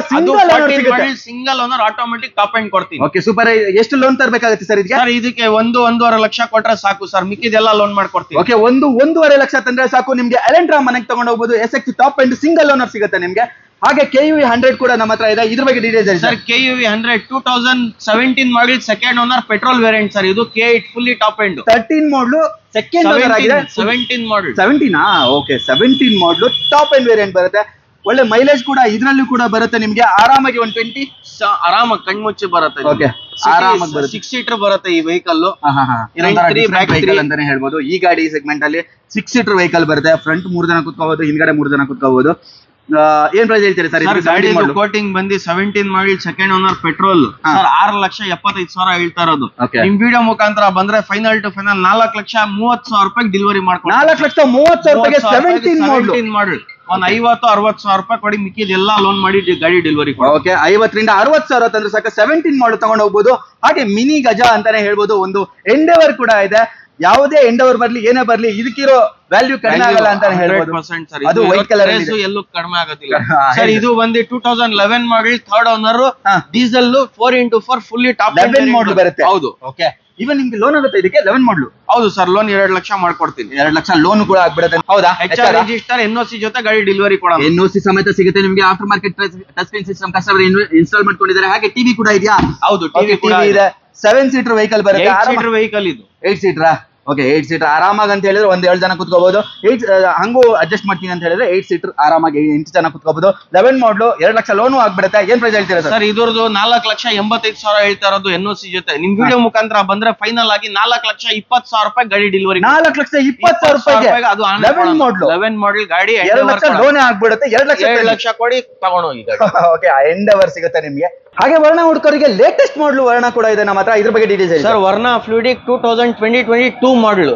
single owner automatic top end ಕೊಡ್ತೀನಿ. Okay super. ಎಷ್ಟು ಲೋನ್ ತರಬೇಕಾಗುತ್ತೆ ಸರ್ ಇದಕ್ಕೆ? ಸರ್ ಇದಕ್ಕೆ 1.5 ಲಕ್ಷ ಕೊಟ್ರೆ ಸಾಕು ಸರ್, ಮಿಕ್ಕಿದೆಲ್ಲ ಲೋನ್ ಮಾಡ್ಕೊಡ್ತೀನಿ. ಓಕೆ 1.5 ಲಕ್ಷ ತಂದ್ರೆ ಸಾಕು, ನಿಮ್ಗೆ ಎಲೆಂಟ್ರಾ ಮನೆಗೆ ತಗೊಂಡು ಹೋಗ್ಬೋದು. SX top and single owner ಸಿಗುತ್ತೆ ನಿಮ್ಗೆ. ಹಾಗೆ KUV 100 ಕೂಡ ನಮ್ಮ ಹತ್ರ ಇದೆ. ಇದ್ರ ಬಗ್ಗೆ ಡೀಟೇಲ್ಸ್ ಹೇಳಿ ಸರ್. KUV 100 2017 ಮಾಡಲ್ second owner petrol variant sir. ಇದು K8 ಫುಲ್ಲಿ ಟಾಪ್ ಎಂಡ್. 13 ಮಾಡಲ್ ಸೆಕೆಂಡ್ ಓನರ್ ಆಗಿದೆ. 17 ಮಾಡಲ್. 17 okay 17 model top end variant ಬರುತ್ತೆ. ಒಳ್ಳೆ ಮೈಲೇಜ್ ಕೂಡ ಇದ್ರಲ್ಲೂ ಕೂಡ ಬರುತ್ತೆ ನಿಮ್ಗೆ ಆರಾಮಾಗಿ 120 ಆರಾಮಾಗಿ ಕಣ್ಮುಚ್ಚಿ ಬರುತ್ತೆ. ಓಕೆ, ಆರಾಮಾಗಿ ಬರುತ್ತೆ. 6 ಸೀಟರ್ ಬರುತ್ತೆ ಈ ವೆಹಿಕಲ್. ವೆಹಿಕಲ್ ಅಂತಾನೆ ಹೇಳ್ಬೋದು. ಈ ಗಾಡಿ ಸೆಗ್ಮೆಂಟ್ ಅಲ್ಲಿ 6 ಸೀಟರ್ ವೆಹಿಕಲ್ ಬರುತ್ತೆ. ಫ್ರಂಟ್ 3 ಜನ ಕುತ್ಕೋಬಹುದು, ಹಿಂದ್ಗಡೆ 3 ಜನ ಕುತ್ಕೋಬಹುದು. ಏನ್ ಪ್ರೈಸ್ ಹೇಳ್ತೀರಿ ಸರ್? ಗಾಡಿ ಕೋಟಿಂಗ್ ಬಂದು 17 ಮಾಡಲ್ ಸೆಕೆಂಡ್ ಓನರ್ ಪೆಟ್ರೋಲ್ ಸರ್ 6,75,000 ಹೇಳ್ತಾ ಇರೋದು. ನಿಮ್ ವಿಡಿಯೋ ಮುಖಾಂತರ ಬಂದ್ರೆ ಫೈನಲ್ ಟು ಫೈನಲ್ 4,30,000 ರೂಪಾಯಿ ಡೆಲಿವರಿ ಮಾಡ್ಕೊಂಡು 4,30,000 ಮಾಡಲ್ ಒಂದ್ 50-60,000 ರೂಪಾಯಿ ಕೊಡಿ, ಮಿಕ್ಕಿದೆಲ್ಲ ಲೋನ್ ಮಾಡಿ ಗಾಡಿ ಡೆಲಿವರಿ. ಓಕೆ, 50ರಿಂದ 60,000 ತಂದ್ರೆ ಸಾಕು 17 ಮಾಡಲ್ ತಗೊಂಡು ಹೋಗ್ಬೋದು. ಹಾಗೆ ಮಿನಿ ಗಜ ಅಂತಾನೆ ಹೇಳ್ಬೋದು. ಒಂದು ಎಂಡೆವರ್ ಕೂಡ ಇದೆ. ಯಾವುದೇ ಎಂಡೆವರ್ ಬರ್ಲಿ ಏನೇ ಬರ್ಲಿ ಇದಕ್ಕಿರೋ ವ್ಯಾಲ್ಯೂ ಕಡಿಮೆ ಆಗಲ್ಲ ಅಂತಾನೆ ಹೇಳ್ಬೋದು. ಅದು ವೈಟ್ ಕಲರ್ ಎಲ್ಲೂ ಕಡಿಮೆ ಆಗೋದಿಲ್ಲ ಸರ್. ಇದು ಬಂದು 2011 ಮಾಡಲ್ third owner diesel 4x4 fully top 11 ಮಾಡಲ್ ಬರುತ್ತೆ. ಹೌದು. ಓಕೆ, ಇವನ್ ನಿಮ್ಗೆ ಲೋನ್ ಆಗುತ್ತೆ ಇದಕ್ಕೆ 11 ಮಾಡಲು? ಹೌದು ಸರ್, ಲೋನ್ 2 ಲಕ್ಷ ಮಾಡ್ಕೊಡ್ತೀನಿ. 2 ಲಕ್ಷ ಲೋನ್ ಕೂಡ ಆಗ್ಬಿಡುತ್ತೆ. ಹೌದಾ? ರಿಜಿಸ್ಟರ್ NOC ಜೊತೆ ಗಾಡಿ ಡೆಲಿವರಿ ಕೊಡ. NOC ಸಮೇತ ಸಿಗುತ್ತೆ ನಿಮ್ಗೆ. After market touch screen system customer install ಮಾಡ್ಕೊಂಡಿದ್ದಾರೆ. ಹಾಗೆ ಟಿವಿ ಕೂಡ ಇದೆಯಾ? ಹೌದು, ಟಿವಿ ಇದೆ. 7 ಸೀಟರ್ ವೆಹಿಕಲ್ ಬರುತ್ತೆ. 8 ಸೀಟರ್ ವೆಹಿಕಲ್ ಇದು. 8 ಸೀಟರ್. ಓಕೆ, 8 ಸೀಟರ್ ಆರಾಮಾಗಿ ಅಂತ ಹೇಳಿದ್ರೆ 1-2 ಜನ ಕುತ್ಕೋಬಹುದು. ಹಂಗೂ ಅಡ್ಜಸ್ಟ್ ಮಾಡ್ತೀನಿ ಅಂತ ಹೇಳಿದ್ರೆ 8 ಸೀಟರ್ ಆರಾಮಾಗಿ 8 ಜನ ಕುತ್ಕೋಬಹುದು. 11 ಮಾಡಲು 2 ಲಕ್ಷ ಲೋನು ಆಗ್ಬಿಡುತ್ತೆ. ಏನ್ ಪ್ರೈಸ್ ಹೇಳ್ತೀರಾ ಸರ್? ಇದ್ರದ್ದು 4,85,000 ಹೇಳ್ತಾ ಇರೋದು NOC ಜೊತೆ. ನಿಮ್ ವಿಡಿಯೋ ಮುಖಾಂತರ ಬಂದ್ರೆ ಫೈನಲ್ ಆಗಿ 4,20,000 ರೂಪಾಯಿ ಗಾಡಿ ಡೆಲಿವರಿ. 4,20,000 ರೂಪಾಯಿ ಅದು 11 ಮಾಡಲ್ ಗಾಡಿ 2 ಲಕ್ಷ ಲೋನ್ ಆಗ್ಬಿಡುತ್ತೆ. 2 ಲಕ್ಷ ಕೊಡಿ ತಗೊಂಡೋಗಿ. ಓಕೆ, ಎಂಡೆವರ್ ಸಿಗುತ್ತೆ ನಿಮ್ಗೆ. ಹಾಗೆ ವರ್ಣ ಹುಡುಕರಿಗೆ ಲೇಟೆಸ್ಟ್ ಮಾಡಲ್ ವರ್ಣ ಕೂಡ ಇದೆ ನಮ್ಮ ಹತ್ರ. ಇದ್ರ ಬಗ್ಗೆ ಡೀಟೇಲ್ಸ್ ಸರ್. ವರ್ಣ ಫ್ಲೂಯಿಡಿಕ್ 2022 ಮಾಡಲ್.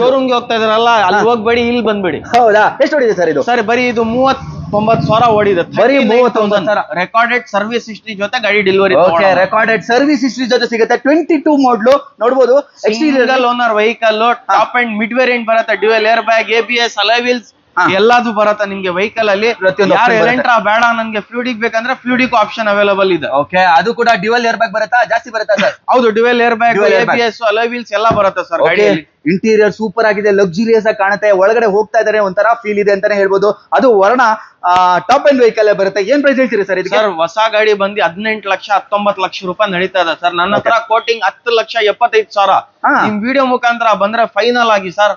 ಶೋರೂಮ್ಗೆ ಹೋಗ್ತಾ ಇದಾರಲ್ಲ, ಅಲ್ಲಿ ಹೋಗ್ಬೇಡಿ, ಇಲ್ಲಿ ಬಂದ್ಬಿಡಿ. ಹೌದಾ? ಎಷ್ಟು ಓಡಿದೆ ಸರ್ ಇದು? ಸರ್ ಬರೀ ಇದು 39,000 ಓಡಿದೆ. ಬರೀ 39,000. ರೆಕಾರ್ಡೆಡ್ ಸರ್ವಿಸ್ ಹಿಸ್ಟ್ರಿ ಜೊತೆ ಗಾಡಿ delivery. Okay, recorded service history ಜೊತೆ ಸಿಗುತ್ತೆ. 22 ಮಾಡಲ್ ನೋಡಬಹುದು. Single owner vehicle, top end mid variant ಬರುತ್ತೆ. Dual air bag, ABS, alloy wheels ಎಲ್ಲಾದು ಬರುತ್ತೆ ನಿಮ್ಗೆ ವೆಹಿಕಲ್ ಅಲ್ಲಿ. ಯಾರು ಎಲೆಂಟ್ರಾ ಬೇಡ ನನ್ಗೆ ಫ್ಲೂಯಿಡಿಕ್ ಬೇಕಂದ್ರೆ ಫ್ಲೂಯಿಡಿಕ್ ಆಪ್ಷನ್ ಅವೈಲೇಬಲ್ ಇದೆ. ಓಕೆ, ಅದು ಕೂಡ ಡ್ಯುಯಲ್ ಏರ್ ಬ್ಯಾಗ್ ಬರುತ್ತಾ? ಜಾಸ್ತಿ ಬರುತ್ತಾ ಸರ್? ಹೌದು, dual air bag, ABS, alloy wheels ಎಲ್ಲ ಬರುತ್ತೆ ಸರ್ ಗಾಡಿಯಲ್ಲಿ. ಇಂಟೀರಿಯರ್ ಸೂಪರ್ ಆಗಿದೆ, ಲಕ್ಸುರಿಯಸ್ ಆಗಿ ಕಾಣುತ್ತೆ. ಒಳಗಡೆ ಹೋಗ್ತಾ ಇದಾರೆ ಒಂಥರ ಫೀಲ್ ಇದೆ ಅಂತಾನೆ ಹೇಳ್ಬೋದು. ಅದು ವರ್ಣ ಟಾಪ್ ಅಂಡ್ ವೆಹಿಕಲ್ ಬರುತ್ತೆ. ಏನ್ ಪ್ರೈಸ್ ಹೇಳ್ತೀರಿ ಸರ್ ಇದಕ್ಕೆ? ಸರ್ ಹೊಸ ಗಾಡಿ ಬಂದು 18 ಲಕ್ಷ 19 ಲಕ್ಷ ರೂಪಾಯಿ ನಡೀತಾ ಇದೆ ಸರ್. ನನ್ನ ಹತ್ರ ಕೋಟಿಂಗ್ 10,75,000. ನಿಮ್ ವಿಡಿಯೋ ಮುಖಾಂತರ ಬಂದ್ರೆ ಫೈನಲ್ ಆಗಿ ಸರ್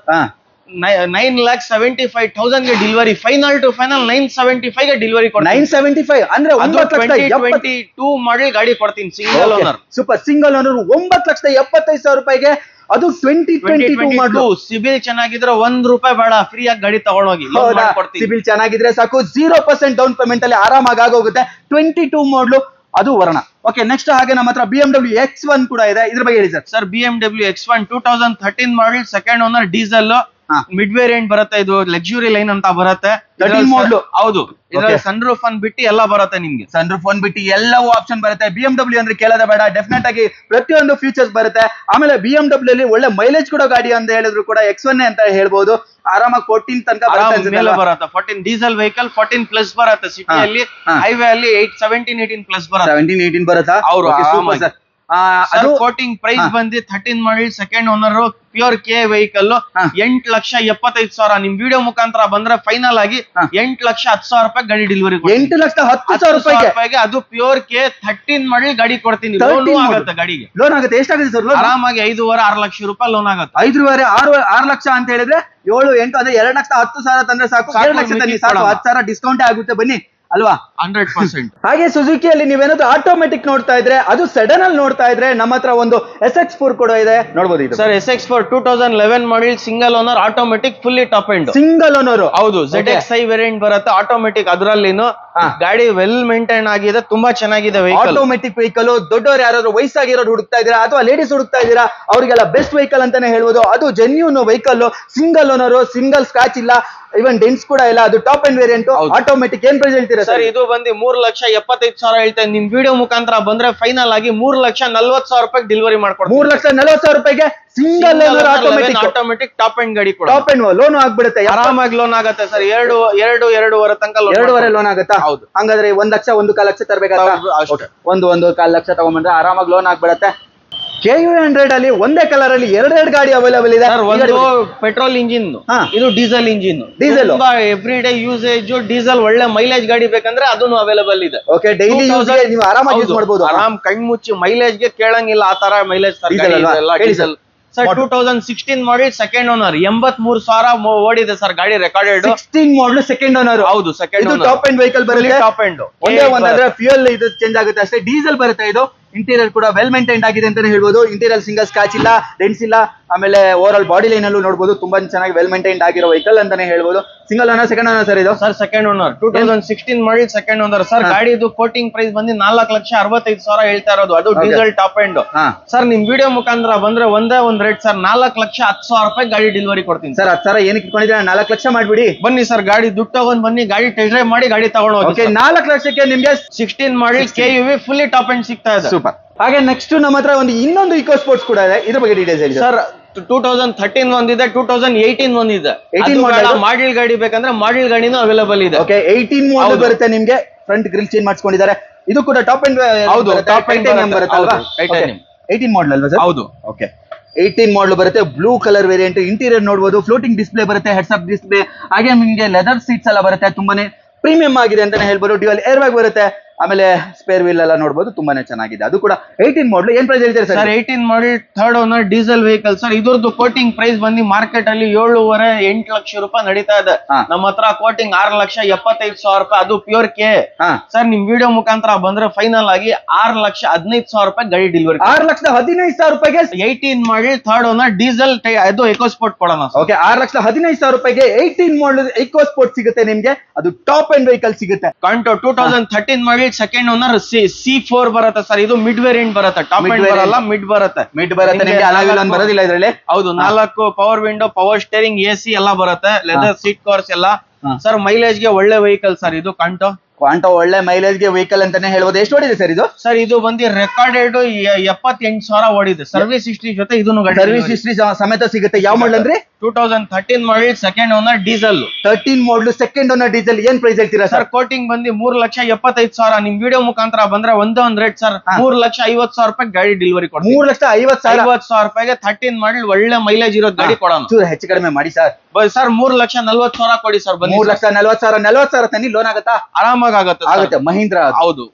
9,75,000 ಗೆ ಡೆಲಿವರಿ. ಫೈನಲ್ ಟು ಫೈನಲ್ 975 ಗೆ ಡೆಲಿವರಿ ಕೊಡ್ತೀನಿ. 975 ಅಂದ್ರೆ 2022 ಮಾಡಲ್ ಗಾಡಿ ಕೊಡ್ತೀನಿ. Single owner. Super. Single owner 9,75,000 ರೂಪಾಯಿಗೆ. ಅದು 2022 ಮಾಡಲು. ಸಿಬಿಲ್ ಚೆನ್ನಾಗಿದ್ರೆ ₹1 ಬೇಡ, ಫ್ರೀ ಆಗಿ ಗಾಡಿ ತಗೊಂಡೋಗಿ. ಸಿಬಿಲ್ ಚೆನ್ನಾಗಿದ್ರೆ ಸಾಕು, 0% ಡೌನ್ ಪೇಮೆಂಟ್ ಅಲ್ಲಿ ಆರಾಮಾಗಿ ಆಗೋಗುತ್ತೆ. 22 ಮಾಡಲು, ಅದು ವರ್ಣ. ಓಕೆ, ನೆಕ್ಸ್ಟ್ ಹಾಗೆ ನಮ್ಮ ಹತ್ರ BMW X1 ಕೂಡ ಇದೆ. ಇದ್ರ ಬಗ್ಗೆ ಹೇಳಿ ಸರ್. ಸರ್ BMW X1 2013 ಮಾಡಲ್ second owner diesel mid variant ಬರುತ್ತೆ. ಇದು ಲಕ್ಸುರಿ ಲೈನ್ ಅಂತ ಬರುತ್ತೆ. 13 ಮಾಡಲು. ಹೌದು, ಸನ್ ರೂಫ್ ಅನ್ ಬಿಟ್ಟು ಎಲ್ಲ ಬರುತ್ತೆ ನಿಮ್ಗೆ. ಸನ್ ರೂಫ್ ಅನ್ ಬಿಟ್ಟು ಎಲ್ಲವೂ ಆಪ್ಷನ್ ಬರುತ್ತೆ. BMW ಅಂದ್ರೆ ಕೇಳೋದೇ ಬೇಡ, ಡೆಫಿನೆಟ್ ಆಗಿ ಪ್ರತಿಯೊಂದು ಫೀಚರ್ಸ್ ಬರುತ್ತೆ. ಆಮೇಲೆ BMW ಅಲ್ಲಿ ಒಳ್ಳೆ ಮೈಲೇಜ್ ಕೂಡ ಗಾಡಿ ಅಂತ ಹೇಳಿದ್ರು ಕೂಡ X1 ಅಂತ ಹೇಳ್ಬೋದು. ಆರಾಮಾಗಿ 14 ತನಕ ಬರುತ್ತೆ. 14 ಡೀಸೆಲ್ ವೆಹಿಕಲ್ 14 ಪ್ಲಸ್ ಬರುತ್ತೆ. ಸಿಟಿಯಲ್ಲಿ ಹೈವೇ ಅಲ್ಲಿ 17-18 ಪ್ಲಸ್ ಬರುತ್ತೆ. 17-18 ಬರುತ್ತಾ? ಕೋಟಿಂಗ್ ಪ್ರೈಸ್ ಬಂದು 13 ಮಾಡಲ್ ಸೆಕೆಂಡ್ ಓನರ್ ಪ್ಯೂರ್ ಕೆ ವೆಹಿಕಲ್ 8,75,000. ನಿಮ್ ವಿಡಿಯೋ ಮುಖಾಂತರ ಬಂದ್ರೆ ಫೈನಲ್ ಆಗಿ 8,10,000 ರೂಪಾಯಿ ಗಾಡಿ ಡೆಲಿವರಿ. 8,10,000 ರೂಪಾಯಿಗೆ ಅದು ಪ್ಯೂರ್ ಕೆ 13 ಮಾಡಲ್ ಗಾಡಿ ಕೊಡ್ತೀನಿ. ಲೋನ್ ಆಗುತ್ತೆ ಗಾಡಿಗೆ. ಲೋನ್ ಆಗುತ್ತೆ. ಎಷ್ಟಾಗುತ್ತೆ ಸರ್? ಆರಾಮಾಗಿ 5.5-6 ಲಕ್ಷ ರೂಪಾಯಿ ಲೋನ್ ಆಗುತ್ತೆ. 5.5-6 ಲಕ್ಷ ಅಂತ ಹೇಳಿದ್ರೆ 7-8 ಅಂದ್ರೆ 2,10,000 ತಂದ್ರೆ ಸಾಕು. 2 ಲಕ್ಷ ತನ್ನಿ ಸಾಕು. 10,000 ಡಿಸ್ಕೌಂಟ್ ಆಗುತ್ತೆ. ಬನ್ನಿ ಅಲ್ವಾ? 100%. ಹಾಗೆ ಸುಜುಕಿಯಲ್ಲಿ ನೀವೇನಾದ್ರೂ ಆಟೋಮೆಟಿಕ್ ನೋಡ್ತಾ ಇದ್ರೆ, ಅದು ಸಡನ್ ಅಲ್ಲಿ ನೋಡ್ತಾ ಇದ್ರೆ, ನಮ್ಮ ಹತ್ರ ಒಂದು SX4 ಕೂಡ ಇದೆ. ನೋಡಬಹುದು ಇದು ಸರ್. SX4 2011 ಮಾಡಲ್ single owner automatic fully top end. Single owner. ಹೌದು, ZXi ವೇರಿಯಂಟ್ ಬರುತ್ತೆ ಆಟೋಮೆಟಿಕ್. ಅದರಲ್ಲಿನು ಗಾಡಿ ವೆಲ್ ಮೇಂಟೈನ್ ಆಗಿದೆ, ತುಂಬಾ ಚೆನ್ನಾಗಿದೆ ವೆಹಿಕಲ್. Automatic vehicle. ದೊಡ್ಡವರು ಯಾರಾದ್ರೂ ವಯಸ್ಸಾಗಿರೋರು ಹುಡುಕ್ತಾ ಇದ್ದೀರಾ ಅಥವಾ ಲೇಡೀಸ್ ಹುಡುಕ್ತಾ ಇದ್ದೀರಾ, ಅವರಿಗೆಲ್ಲ ಬೆಸ್ಟ್ ವೆಹಿಕಲ್ ಅಂತಾನೆ ಹೇಳ್ಬೋದು. ಅದು genuine vehicle, single owner, single scratch ಇಲ್ಲ, ಇವನ್ ಡೆನ್ಸ್ ಕೂಡ ಇಲ್ಲ. ಅದು ಟಾಪ್ ಅಂಡ್ ವೇರಿಯಂಟ್ ಆಟೋಮೆಟಿಕ್. ಏನ್ ಪ್ರೈಸ್ ಹೇಳ್ತೀರಾ ಸರ್? ಇದು ಬಂದು 3,75,000 ಹೇಳ್ತೇನೆ. ನಿಮ್ ವಿಡಿಯೋ ಮುಖಾಂತರ ಬಂದ್ರೆ ಫೈನಲ್ ಆಗಿ 3,40,000 ರೂಪಾಯಿ ಡೆಲಿವರಿ ಮಾಡ್ಕೊಡ್ತೀನಿ. 3,40,000 ರೂಪಾಯಿಗೆ single owner automatic top and ಗಾಡಿ ಕೂಡ. ಟಾಪ್ ಅಂಡ್ ಲೋನ್ ಆಗ್ಬಿಡುತ್ತೆ. ಆರಾಮಾಗಿ ಲೋನ್ ಆಗುತ್ತೆ ಸರ್. 2.5 ತನಕ 2.5 ಲೋನ್ ಆಗುತ್ತಾ? ಹೌದು. ಹಂಗಾದ್ರೆ 1 ಲಕ್ಷ 1.25 ಲಕ್ಷ ತರಬೇಕಾಗ್ತಾ? 1.25 ಲಕ್ಷ ತಗೊಂಡ್ಬಂದ್ರೆ ಆರಾಮಾಗಿ ಲೋನ್ ಆಗ್ಬಿಡುತ್ತೆ. KU100 ಅಲ್ಲಿ ಒಂದೇ ಕಲರ್ ಅಲ್ಲಿ 2 ಗಾಡಿ ಅವೈಲೇಬಲ್ ಇದೆ. ಒಂದು ಪೆಟ್ರೋಲ್ ಇಂಜಿನ್, ಇದು diesel engine. Diesel every day usage. Diesel ಒಳ್ಳೆ ಮೈಲೇಜ್ ಗಾಡಿ ಬೇಕಂದ್ರೆ ಅದನ್ನು ಅವೈಲೇಬಲ್ ಇದೆ. ಓಕೆ, ಡೈಲಿ ಯೂಸ್ ಗೆ ನೀವು ಆರಾಮಾಗಿ ಯೂಸ್ ಮಾಡಬಹುದು. ಆರಾಮ್ ಕಣ್ಮುಚ್ಚಿ ಮೈಲೇಜ್ ಗೆ ಕೇಳಂಗಿಲ್ಲ ಆ ತರ mileage. Diesel sir 2016 model second owner 83,000 ಓಡಿದೆ ಸರ್ ಗಾಡಿ ರೆಕಾರ್ಡೆಡ್. 16 ಮಾಡಲ್ ಸೆಕೆಂಡ್ ಓನರ್. ಹೌದು ಸೆಕೆಂಡ್ ಇದು ಟಾಪ್ ಎಂಡ್ ವೆಹಿಕಲ್ ಬರುತ್ತೆ. ಟಾಪ್ ಎಂಡ್ ಒಂದೇ ಒಂದಂದ್ರೆ ಫ್ಯೂಯಲ್ ಇದು ಚೇಂಜ್ ಆಗುತ್ತೆ ಅಷ್ಟೇ. ಡೀಸೆಲ್ ಬರುತ್ತೆ ಇದು. ಇಂಟೀರಿಯರ್ ಕೂಡ ವೆಲ್ ಮೇಂಟೈನ್ ಆಗಿದೆ ಅಂತಾನೆ ಹೇಳ್ಬೋದು. ಇಂಟೀರಿಯರ್ ಸಿಂಗಲ್ ಸ್ಕ್ರಾಚ್ ಇಲ್ಲ, ಡೆಂಟ್ಸ್ ಇಲ್ಲ. ಆಮೇಲೆ ಓವರ್ ಆಲ್ ಬಾಡಿ ಲೈನ್ ಅಲ್ಲೂ ನೋಡಬಹುದು ತುಂಬಾ ಚೆನ್ನಾಗಿ ವೆಲ್ ಮೇಂಟೈನ್ ಆಗಿರೋ ವೆಹಿಕಲ್ ಅಂತಾನೆ ಹೇಳ್ಬೋದು. Single owner second owner sir ಇದು? Sir second owner 2016 model second owner sir. ಗಾಡಿದು ಕೋಟಿಂಗ್ ಪ್ರೈಸ್ ಬಂದು 4,65,000 ಹೇಳ್ತಾ ಇರೋದು. ಅದು ಡೀಸೆಲ್ ಟಾಪ್ ಎಂಡ್ ಸರ್. ನಿಮ್ ವಿಡಿಯೋ ಮುಖಾಂತರ ಬಂದ್ರೆ ಒಂದೇ ಒಂದ್ ರೇಟ್ ಸರ್, 4,10,000 ರೂಪಾಯಿ ಗಾಡಿ ಡೆಲಿವರಿ ಕೊಡ್ತೀನಿ ಸರ್. 10,000 ಏನಕ್ಕೆ ಇಟ್ಕೊಂಡಿದ್ರೆ 4 ಲಕ್ಷ ಮಾಡ್ಬಿಡಿ. ಬನ್ನಿ ಸರ್, ಗಾಡಿ ದುಡ್ಡು ತಗೊಂಡ್ ಬನ್ನಿ, ಗಾಡಿ ಟೆಸ್ಟ್ ಡ್ರೈವ್ ಮಾಡಿ ಗಾಡಿ ತಗೊಂಡು ಹೋಗಿ. 4 ಲಕ್ಷಕ್ಕೆ ನಿಮ್ಗೆ 16 model KUV fully top end ಸಿಗ್ತಾ ಇದೆ. ಸೂಪರ್. ಹಾಗೆ ನೆಕ್ಸ್ಟ್ ನಮ್ಮ ಹತ್ರ ಇನ್ನೊಂದು ಇಕೋ ಸ್ಪೋರ್ಟ್ಸ್ ಕೂಡ ಇದೆ. ಇದ್ರ ಬಗ್ಗೆ ಡೀಟೇಲ್ಸ್ ಹೇಳಿ ಸರ್. 2013 ಒಂದಿದೆ, 2018 ಒಂದಿದೆ. 18 ಮಾಡೆಲ್ ಗಾಡಿ ಬೇಕಂದ್ರೆ ಮಾಡೆಲ್ ಗಾಡಿನೂ ಅವೈಲೇಬಲ್ ಇದೆ. 18 ಮಾಡಲ್ ಬರುತ್ತೆ ನಿಮ್ಗೆ. ಫ್ರಂಟ್ ಗ್ರಿಲ್ ಚೇಂಜ್ ಮಾಡಿಸ್ಕೊಂಡಿದ್ದಾರೆ. ಇದು ಕೂಡ ಟಾಪ್ ಎಂಡ್. ಹೌದು, ಟಾಪ್ ಎಂಡ್ ಬರುತ್ತೆ ಅಲ್ವಾ? 18 ಮಾಡಲ್ ಅಲ್ವಾ ಸರ್? ಹೌದು. ಓಕೆ, 18 ಮಾಡಲ್ ಬರುತ್ತೆ. Blue colour variant. ಇಂಟೀರಿಯರ್ ನೋಡಬಹುದು, ಫ್ಲೋಟಿಂಗ್ ಡಿಸ್ಪ್ಲೇ ಬರುತ್ತೆ, ಹೆಡ್ಸ್ ಅಪ್ ಡಿಸ್ಪ್ಲೇ. ಹಾಗೆ ನಿಮಗೆ ಲೆದರ್ ಸೀಟ್ಸ್ ಎಲ್ಲ ಬರುತ್ತೆ. ತುಂಬಾನೇ ಪ್ರೀಮಿಯಂ ಆಗಿದೆ ಅಂತಾನೆ ಹೇಳ್ಬೋದು. ಡ್ಯುಯಲ್ ಏರ್ ಬ್ಯಾಗ್ ಬರುತ್ತೆ. ಆಮೇಲೆ ಸ್ಪೇರ್ ವೀಲ್ ಎಲ್ಲ ನೋಡಬಹುದು, ತುಂಬಾನೇ ಚೆನ್ನಾಗಿದೆ. ಅದು ಕೂಡ 18 ಮಾಡಲ್. ಏನ್ ಪ್ರೈಸ್ ಹೇಳ್ತಾರೆ ಸರ್? 18 ಮಾಡಲ್ third owner diesel vehicle sir. ಇದ್ರದ್ದು ಕೋಟಿಂಗ್ ಪ್ರೈಸ್ ಬಂದು ಮಾರ್ಕೆಟ್ ಅಲ್ಲಿ 7.5-8 ಲಕ್ಷ ರೂಪಾಯಿ ನಡೀತಾ ಇದೆ. ನಮ್ಮ ಹತ್ರ ಕೋಟಿಂಗ್ 6,75,000 ರೂಪಾಯಿ. ಅದು ಪ್ಯೂರ್ ಕೆ ಸರ್. ನಿಮ್ ವಿಡಿಯೋ ಮುಖಾಂತರ ಬಂದ್ರೆ ಫೈನಲ್ ಆಗಿ 6,15,000 ರೂಪಾಯಿ ಗಾಡಿ ಡೆಲಿವರಿ. 6,15,000 ರೂಪಾಯಿಗೆ 18 ಮಾಡಲ್ ಥರ್ಡ್ ಓನರ್ ಡೀಸೆಲ್ ಅದು ಎಕೋ ಸ್ಪೋರ್ಟ್ ಕೊಡೋಣ. ಓಕೆ, 6,15,000 ರೂಪಾಯಿಗೆ 18 ಮಾಡಲ್ ಎಕೋ ಸ್ಪೋರ್ಟ್ ಸಿಗುತ್ತೆ ನಿಮ್ಗೆ. ಅದು ಟಾಪ್ ಎಂಡ್ ವೆಹಿಕಲ್ ಸಿಗುತ್ತೆ. ಕಾಂಟೋ 2013 ಮಾಡಲ್ ಸೆಕೆಂಡ್ ಓನರ್ C4 ಬರುತ್ತೆ ಸರ್. ಇದು ಮಿಡ್ ವೇರಿಯಂಟ್ ಬರುತ್ತೆ, ಟಾಪ್ ಎಂಡ್ ಬರಲ್ಲ, ಮಿಡ್ ಬರುತ್ತೆ. ನಿಮಗೆ ಅಲಾಯ್ ವೀಲ್ ಬರೋದಿಲ್ಲ ಇದರಲ್ಲಿ. ಹೌದು, 4 power window, power steering, AC ಎಲ್ಲ ಬರುತ್ತೆ, ಲೆದರ್ ಸೀಟ್ ಕವರ್ಸ್ ಎಲ್ಲ ಸರ್. ಮೈಲೇಜ್ ಗೆ ಒಳ್ಳೆ ವೆಹಿಕಲ್ ಸರ್ ಇದು ಕಾಂಟೋ. ಒಳ್ಳೆ ಮೈಲೇಜ್ ಗೆ ವೆಹಿಕಲ್ ಅಂತಾನೆ ಹೇಳ್ಬೋದು. ಎಷ್ಟು ಓಡಿದೆ ಸರ್ ಇದು? ಸರ್ ಇದು ಬಂದು ರೆಕಾರ್ಡೆಡ್ 78,000 ಓಡಿದೆ. ಸರ್ವಿಸ್ ಹಿಸ್ಟ್ರಿ ಜೊತೆ ಇದನ್ನು ಸರ್ವಿಸ್ ಹಿಸ್ಟ್ರಿ ಸಮೇತ ಸಿಗುತ್ತೆ. ಯಾವ ಮಾಡಲ್ ಅಂದ್ರೆ? 2013 ಮಾಡಲ್ ಸೆಕೆಂಡ್ ಓನರ್ ಡೀಸೆಲ್. 13 ಮಾಡಲ್ ಸೆಕೆಂಡ್ ಓನರ್ ಡೀಸೆಲ್. ಏನ್ ಪ್ರೈಸ್ ಹೇಳ್ತೀರಾ ಸರ್? ಕೋಟಿಂಗ್ ಬಂದು 3,75,000. ನಿಮ್ ವಿಡಿಯೋ ಮುಖಾಂತರ ಬಂದ್ರೆ ಒಂದೇ ಒಂದ್ ರೇಟ್ ಸರ್, 3,50,000 ರೂಪಾಯಿ ಗಾಡಿ ಡೆಲಿವರಿ ಕೊಡ್ತೀವಿ. 3,50,000 ರೂಪಾಯಿಗೆ 13 ಮಾಡಲ್ ಒಳ್ಳೆ ಮೈಲೇಜ್ ಇರೋ ಗಾಡಿ ಕೊಡೋಣ. ಚೂರು ಹೆಚ್ಚು ಕಡಿಮೆ ಮಾಡಿ ಸರ್. ಸರ್ 3,40,000 ಕೊಡಿ ಸರ್. 3,40,000 ತನ್ನಿ ಲೋನ್ ಆಗುತ್ತಾ? ಆರಾಮಾಗಿ ಆಗುತ್ತೆ ಮಹೀಂದ್ರ. ಹೌದು.